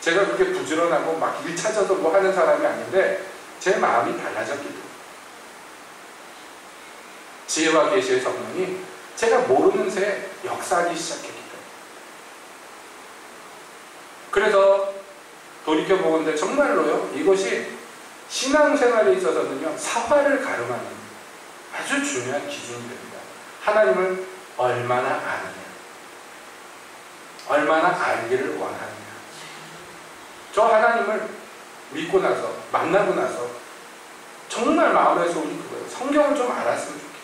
제가 그렇게 부지런하고 막 일 찾아서 뭐 하는 사람이 아닌데 제 마음이 달라졌기 때문에. 지혜와 계시의 성령이 제가 모르는 새에 역사하기 시작했기 때문에. 그래서 돌이켜보건대 정말로요 이것이 신앙생활에 있어서는요 사활을 가름하는 아주 중요한 기준이 됩니다. 하나님을 얼마나 아느냐, 얼마나 알기를 원하느냐. 저 하나님을 믿고 나서 만나고 나서 정말 마음의 소원이 그거예요. 성경을 좀 알았으면 좋겠다.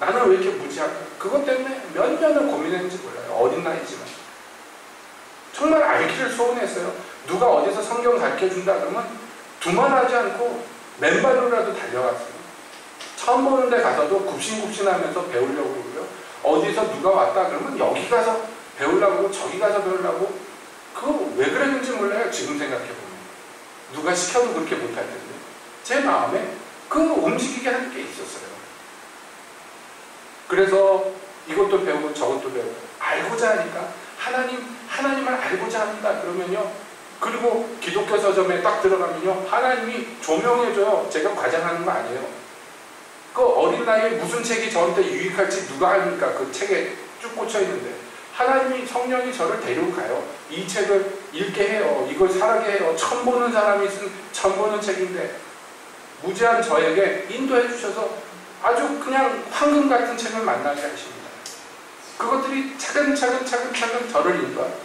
나는 왜 이렇게 무지할까? 그것 때문에 몇 년을 고민했는지 몰라요. 어린 나이지만 정말 알기를 소원했어요. 누가 어디서 성경 가르쳐준다 그러면 두말하지 않고 맨발로라도 달려갔어요. 처음 보는 데 가서도 굽신굽신하면서 배우려고 그러고요. 어디서 누가 왔다 그러면 여기 가서 배우려고 그러고 저기 가서 배우려고. 그거 왜 그랬는지 몰라요. 지금 생각해보면. 누가 시켜도 그렇게 못할 텐데. 제 마음에 그 움직이게 하는 게 있었어요. 그래서 이것도 배우고 저것도 배우고 알고자 하니까 하나님을 알고자 합니다. 그러면요. 그리고 기독교 서점에 딱 들어가면요. 하나님이 조명해줘요. 제가 과장하는 거 아니에요. 그 어린 나이에 무슨 책이 저한테 유익할지 누가 압니까? 그 책에 쭉 꽂혀 있는데. 하나님이 성령이 저를 데리고 가요. 이 책을 읽게 해요. 이걸 살게 해요. 처음 보는 사람이 쓴 처음 보는 책인데 무지한 저에게 인도해 주셔서 아주 그냥 황금 같은 책을 만나게 하십니다. 그것들이 차근차근 저를 인도합니다.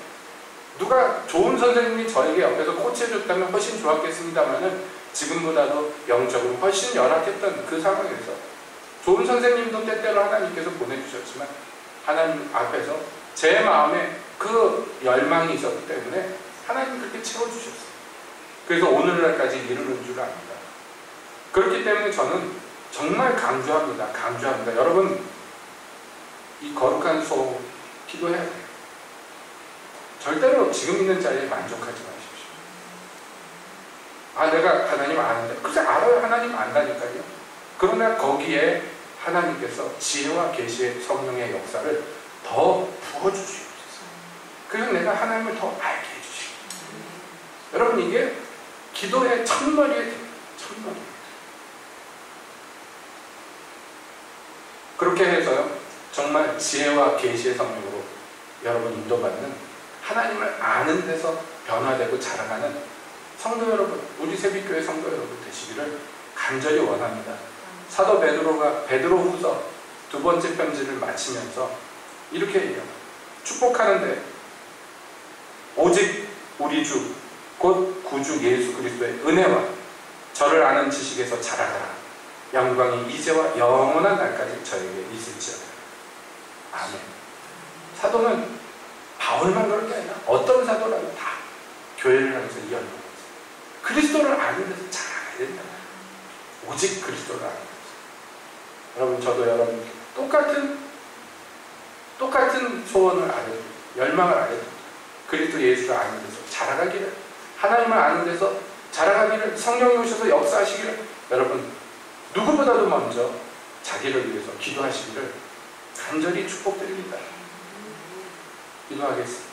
누가 좋은 선생님이 저에게 옆에서 코치해줬다면 훨씬 좋았겠습니다만은 지금보다도 영적으로 훨씬 열악했던 그 상황에서 좋은 선생님도 때때로 하나님께서 보내주셨지만 하나님 앞에서 제 마음에 그 열망이 있었기 때문에 하나님 그렇게 채워주셨어요. 그래서 오늘날까지 이르는 줄 압니다. 그렇기 때문에 저는 정말 강조합니다. 여러분, 이 거룩한 소원 기도해야 돼요. 절대로 지금 있는 자리에 만족하지 마십시오. 내가 하나님 아는데. 글쎄, 알아요. 하나님 안다니까요. 그러나 거기에 하나님께서 지혜와 계시의 성령의 역사를 더 부어주시옵소서. 그래서 내가 하나님을 더 알게 해주시고. 여러분, 이게 기도의 첫머리에 됩니다. 첫머리. 그렇게 해서요, 정말 지혜와 계시의 성령으로 여러분 인도받는, 하나님을 아는 데서 변화되고 자라가는 성도 여러분, 우리 세빛교회 성도 여러분 되시기를 간절히 원합니다. 사도 베드로가 베드로후서 2번째 편지를 마치면서 이렇게 얘기합니다. 축복하는데 오직 우리 주 곧 구주 예수 그리스도의 은혜와 저를 아는 지식에서 자라가라. 영광이 이제와 영원한 날까지 저에게 있을지어다. 아멘. 사도는 바울만 그런 게 아니라 어떤 사도라도 다 교회를 향해서 이어가는 거죠. 그리스도를 아는 데서 자라가야 된다. 오직 그리스도를 아는 데서. 여러분, 저도 여러분 똑같은 소원을 아는, 열망을 아는, 그리스도 예수를 아는 데서 자라가기를, 하나님을 아는 데서 자라가기를, 성령이 오셔서 역사하시기를, 여러분 누구보다도 먼저 자기를 위해서 기도하시기를 간절히 축복드립니다. 기도하겠습니다.